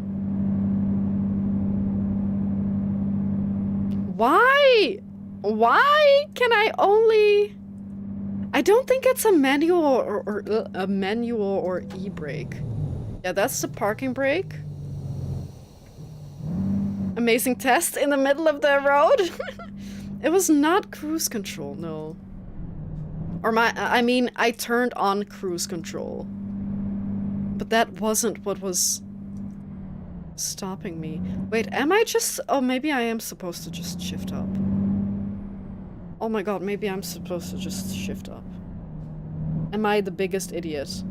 S1: Why? Why can I only... I don't think it's a manual or e-brake. Yeah, that's the parking brake. Amazing test in the middle of the road. It was not cruise control, no. Or I mean, I turned on cruise control. But that wasn't what was stopping me. Wait, am I just... Oh, maybe I am supposed to just shift up. Oh my god, maybe I'm supposed to just shift up. Am I the biggest idiot?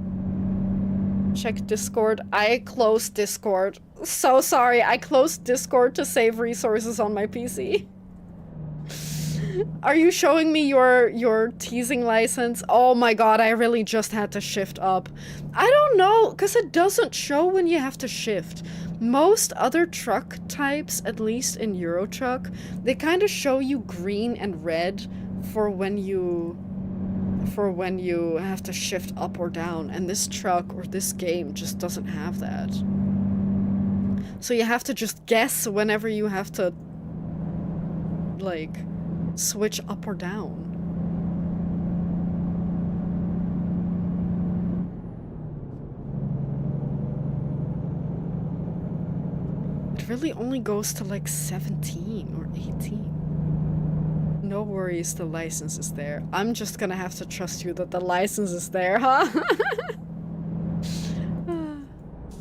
S1: Check Discord. I closed Discord. So sorry, I closed Discord to save resources on my PC. Are you showing me your teasing license? Oh my god, I really just had to shift up. I don't know, because it doesn't show when you have to shift. Most other truck types, at least in Euro Truck, they kind of show you green and red for when you have to shift up or down, and this truck or this game just doesn't have that. So you have to just guess whenever you have to, like, switch up or down. It really only goes to like 17 or 18. No worries, the license is there. I'm just gonna have to trust you that the license is there, huh?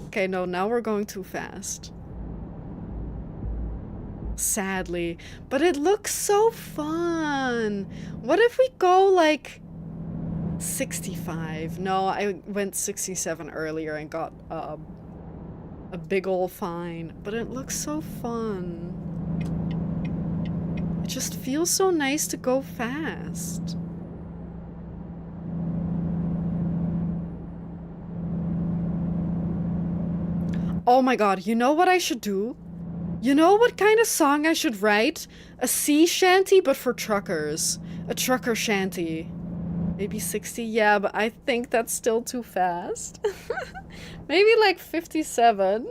S1: Okay, no, now we're going too fast. Sadly. But it looks so fun! What if we go, like, 65? No, I went 67 earlier and got, a big ol' fine. But it looks so fun. It just feels so nice to go fast. Oh my god, you know what I should do? You know what kind of song I should write? A sea shanty, but for truckers. A trucker shanty. Maybe 60? Yeah, but I think that's still too fast. Maybe like 57.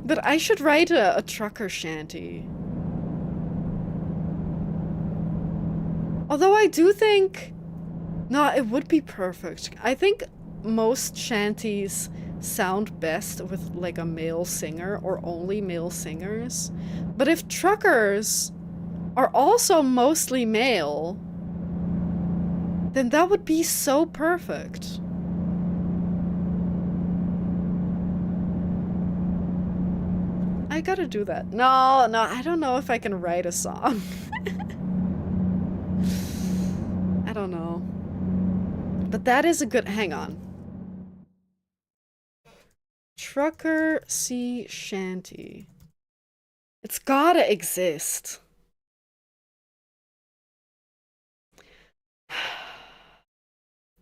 S1: But I should write a trucker shanty. Although I do think... No, it would be perfect. I think most shanties sound best with like a male singer or only male singers. But if truckers are also mostly male, then that would be so perfect. I gotta do that. No, I don't know if I can write a song. I don't know. But that is a good... Hang on. Trucker sea shanty. It's gotta exist.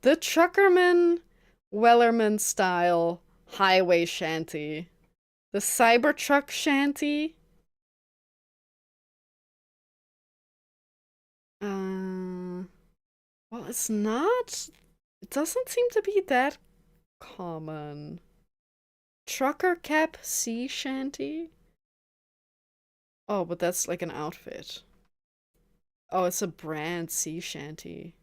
S1: The Truckerman Wellerman style highway shanty. The Cybertruck shanty. Well, it's not... It doesn't seem to be that common. Trucker cap sea shanty? Oh, but that's like an outfit. Oh, it's a brand sea shanty.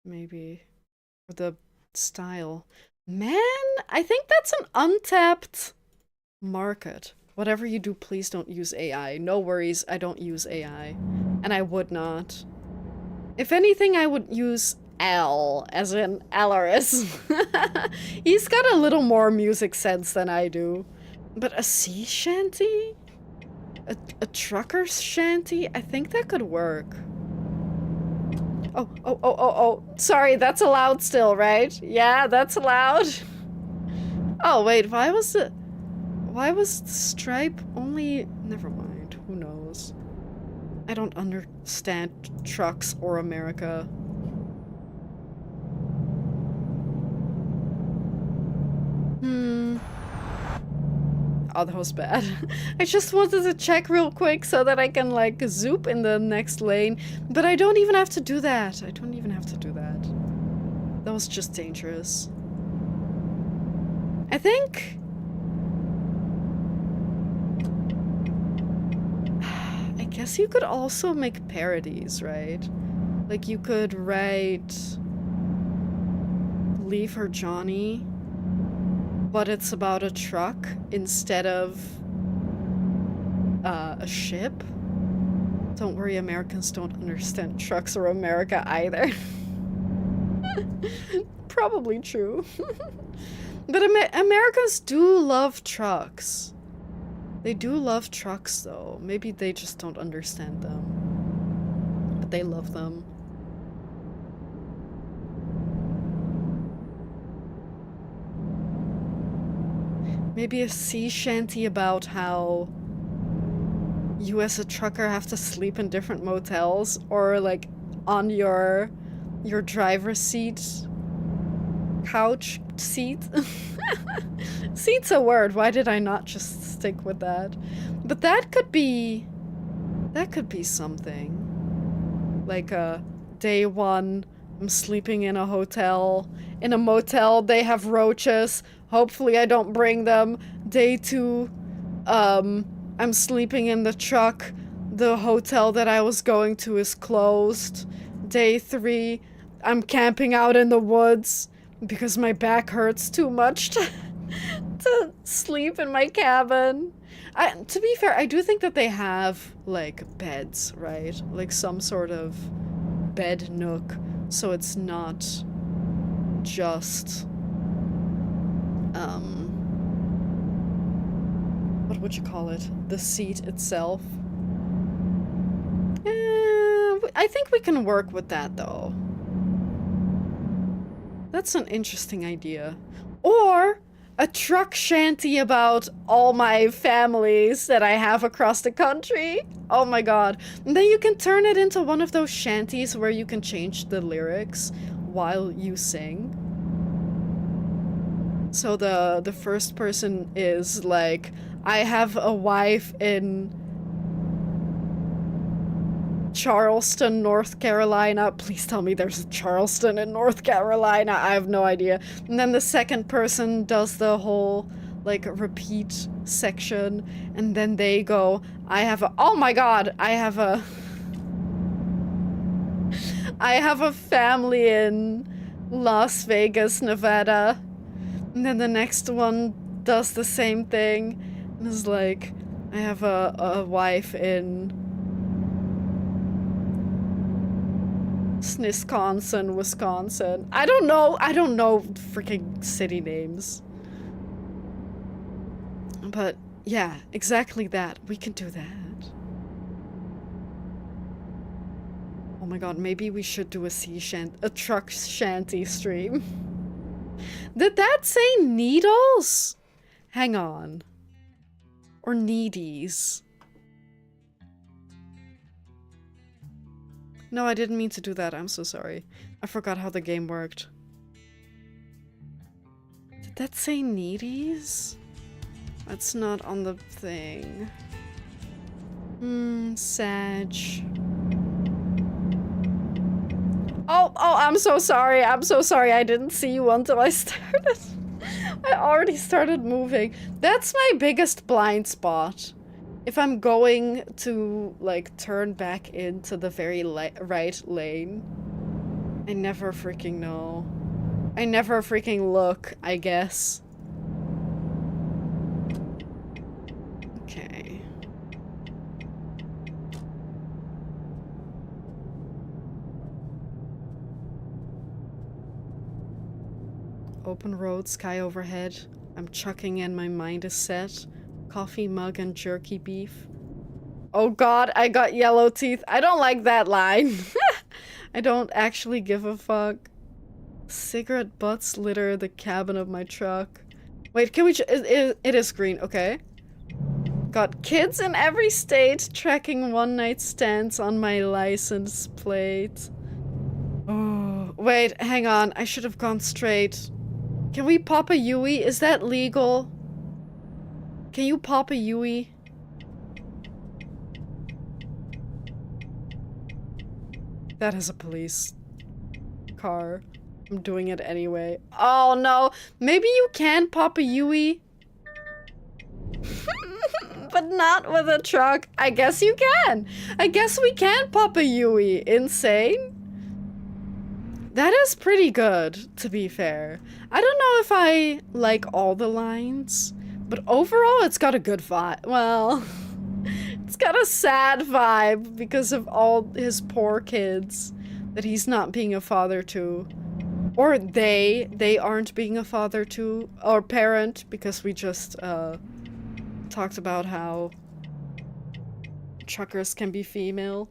S1: Maybe. Or the style. Man, I think that's an untapped market. Whatever you do, please don't use AI. No worries, I don't use AI. And I would not. If anything, I would use Al, as in Alaris. He's got a little more music sense than I do. But a sea shanty? A trucker's shanty? I think that could work. Oh. Sorry, that's allowed still, right? Yeah, that's allowed. Oh, wait, why was the stripe only... Never mind, who knows? I don't understand trucks or America. Oh, that was bad. I just wanted to check real quick so that I can, like, zoop in the next lane. But I don't even have to do that. I don't even have to do that. That was just dangerous. I think... I guess you could also make parodies, right? Like, you could write... Leave Her Johnny... but it's about a truck instead of a ship. Don't worry, Americans don't understand trucks or America either. Probably true. But Americans do love trucks. They do love trucks, though. Maybe they just don't understand them. But they love them. Maybe a sea shanty about how you as a trucker have to sleep in different motels, or like on your driver's seat, couch seat. Seat's a word. Why did I not just stick with that? But that could be something. Like day one, I'm sleeping in a hotel. In a motel, they have roaches. Hopefully I don't bring them. Day two, I'm sleeping in the truck. The hotel that I was going to is closed. Day three, I'm camping out in the woods because my back hurts too much to sleep in my cabin. To be fair, I do think that they have, like, beds, right? Like some sort of bed nook, so it's not just... what would you call it? The seat itself? I think we can work with that, though. That's an interesting idea. Or a truck shanty about all my families that I have across the country. Oh my god. And then you can turn it into one of those shanties where you can change the lyrics while you sing. So the first person is like, I have a wife in Charleston, North Carolina. Please tell me there's a Charleston in North Carolina. I have no idea. And then the second person does the whole, like, repeat section. And then they go, I have a- oh my god! I have a family in Las Vegas, Nevada. And then the next one does the same thing. And is like, I have a wife in Wisconsin. I don't know freaking city names. But yeah, exactly that. We can do that. Oh my god, maybe we should do a truck shanty stream. Did that say needles? Hang on. Or needies. No, I didn't mean to do that. I'm so sorry. I forgot how the game worked. Did that say needies? That's not on the thing. Sag. Oh, I'm so sorry. I'm so sorry. I didn't see you until I started. I already started moving. That's my biggest blind spot. If I'm going to, like, turn back into the very right lane, I never freaking know. I never freaking look, I guess. Okay. Open road, sky overhead. I'm chucking in, my mind is set. Coffee mug and jerky beef. Oh god, I got yellow teeth. I don't like that line. I don't actually give a fuck. Cigarette butts litter the cabin of my truck. Wait, can we it is green, okay. Got kids in every state tracking one-night stands on my license plate. Oh, wait, hang on. I should have gone straight. Can we pop a Yui? Is that legal? Can you pop a Yui? That is a police car. I'm doing it anyway. Oh no! Maybe you can pop a Yui? But not with a truck. I guess you can! I guess we can pop a Yui. Insane? That is pretty good, to be fair. I don't know if I like all the lines, but overall it's got a good vibe. Well, it's got a sad vibe because of all his poor kids that he's not being a father to. Or they aren't being a father to, or parent, because we just talked about how truckers can be female.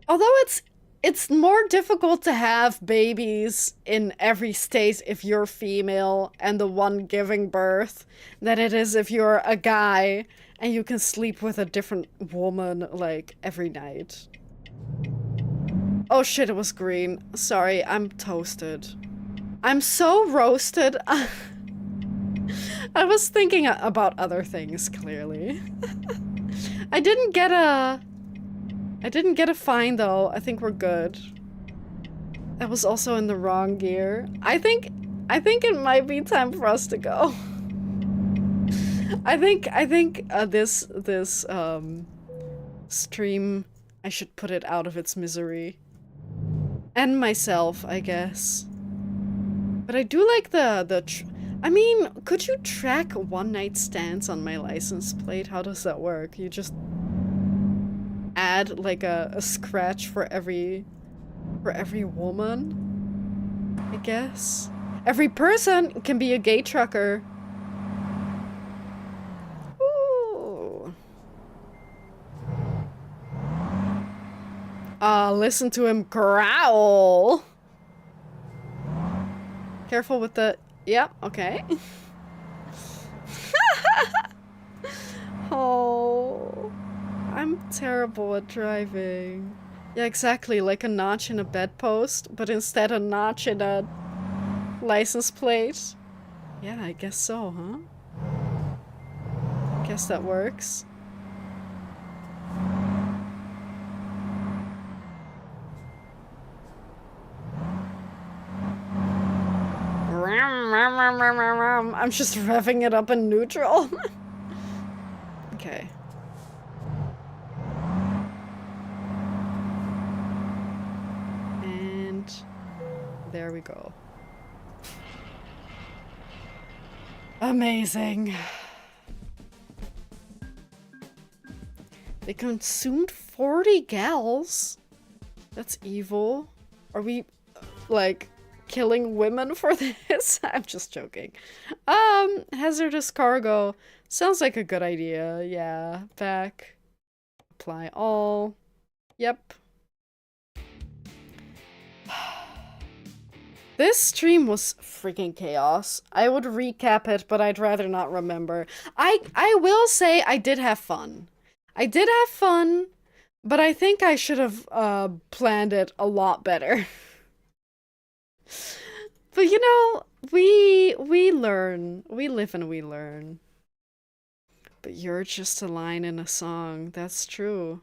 S1: Although it's more difficult to have babies in every state if you're female and the one giving birth than it is if you're a guy and you can sleep with a different woman, like, every night. Oh shit, it was green. Sorry, I'm toasted. I'm so roasted. I was thinking about other things, clearly. I didn't get a fine, though. I think we're good. That was also in the wrong gear. I think it might be time for us to go. I think this stream, I should put it out of its misery. And myself, I guess. But I do like I mean, could you track one-night stands on my license plate? How does that work? You just add like a scratch for every woman, I guess. Every person can be a gay trucker. Ooh. Listen to him growl. Careful with the... Yep, okay. Oh, I'm terrible at driving. Yeah, exactly, like a notch in a bedpost, but instead a notch in a license plate. Yeah, I guess so, huh? Guess that works. I'm just revving it up in neutral. Okay. And there we go. Amazing. They consumed 40 gals? That's evil. Are we, like, killing women for this? I'm just joking. Hazardous cargo. Sounds like a good idea. Yeah, back. Apply all. Yep. This stream was freaking chaos. I would recap it, but I'd rather not remember. I will say I did have fun. I did have fun, but I think I should have planned it a lot better. But you know, we learn. We live and we learn. But you're just a line in a song. That's true.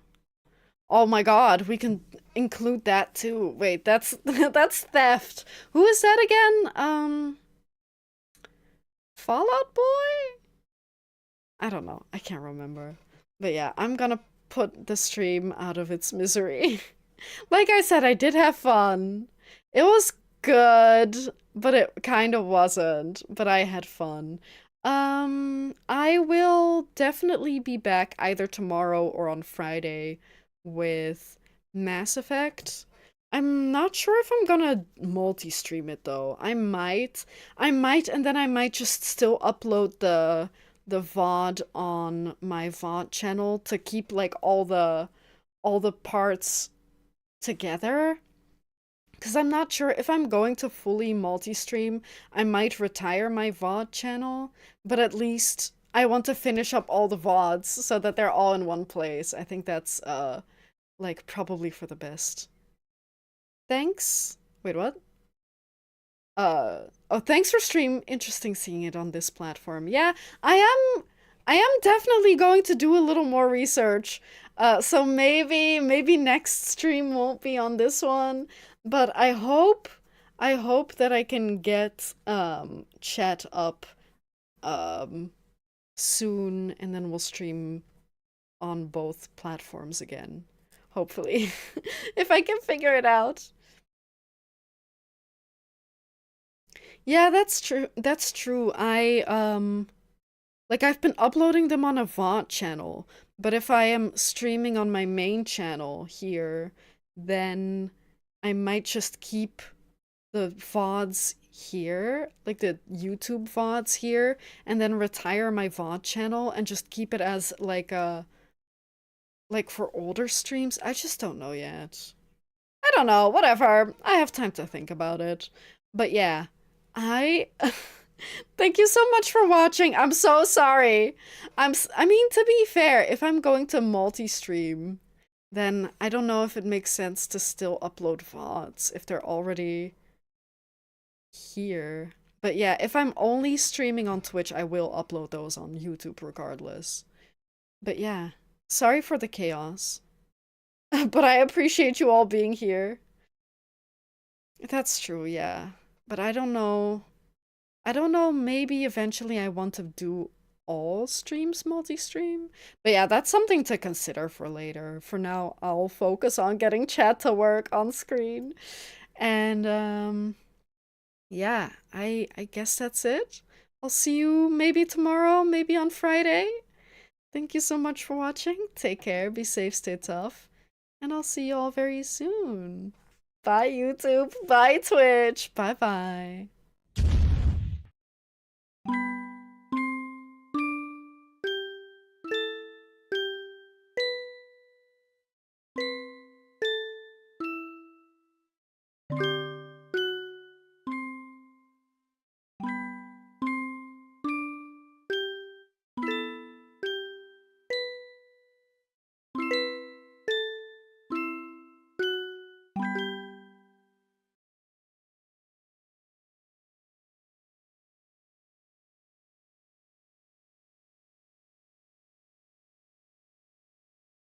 S1: Oh my god, we can include that too. Wait, that's that's theft. Who is that again? Fallout Boy? I don't know. I can't remember. But yeah, I'm gonna put the stream out of its misery. Like I said, I did have fun. It was good, but it kind of wasn't. But I had fun. I will definitely be back either tomorrow or on Friday with Mass Effect. I'm not sure if I'm gonna multi-stream it though. I might, and then I might just still upload the VOD on my VOD channel to keep like all the parts together. Because I'm not sure if I'm going to fully multi-stream, I might retire my VOD channel, but at least I want to finish up all the VODs so that they're all in one place. I think that's, like, probably for the best. Thanks. Wait, what? Oh, thanks for stream. Interesting seeing it on this platform. Yeah, I am definitely going to do a little more research. So maybe next stream won't be on this one, but I hope that I can get chat up soon, and then we'll stream on both platforms again. Hopefully. If I can figure it out. Yeah, that's true. That's true. Like I've been uploading them on a VOD channel, but if I am streaming on my main channel here, then I might just keep the VODs here, like the YouTube VODs here, and then retire my VOD channel and just keep it as like a, like for older streams. I just don't know yet. I don't know, whatever. I have time to think about it. But yeah, I thank you so much for watching. I'm so sorry. I mean, to be fair, if I'm going to multi-stream, then I don't know if it makes sense to still upload VODs if they're already here. But yeah, if I'm only streaming on Twitch, I will upload those on YouTube regardless. But yeah, sorry for the chaos. But I appreciate you all being here. That's true, yeah. But I don't know. I don't know, maybe eventually I want to do all streams multi-stream. But yeah, that's something to consider for later. For now, I'll focus on getting chat to work on screen. And yeah, I guess that's it. I'll see you maybe tomorrow, maybe on Friday. Thank you so much for watching. Take care, be safe, stay tough. And I'll see you all very soon. Bye, YouTube. Bye, Twitch. Bye-bye.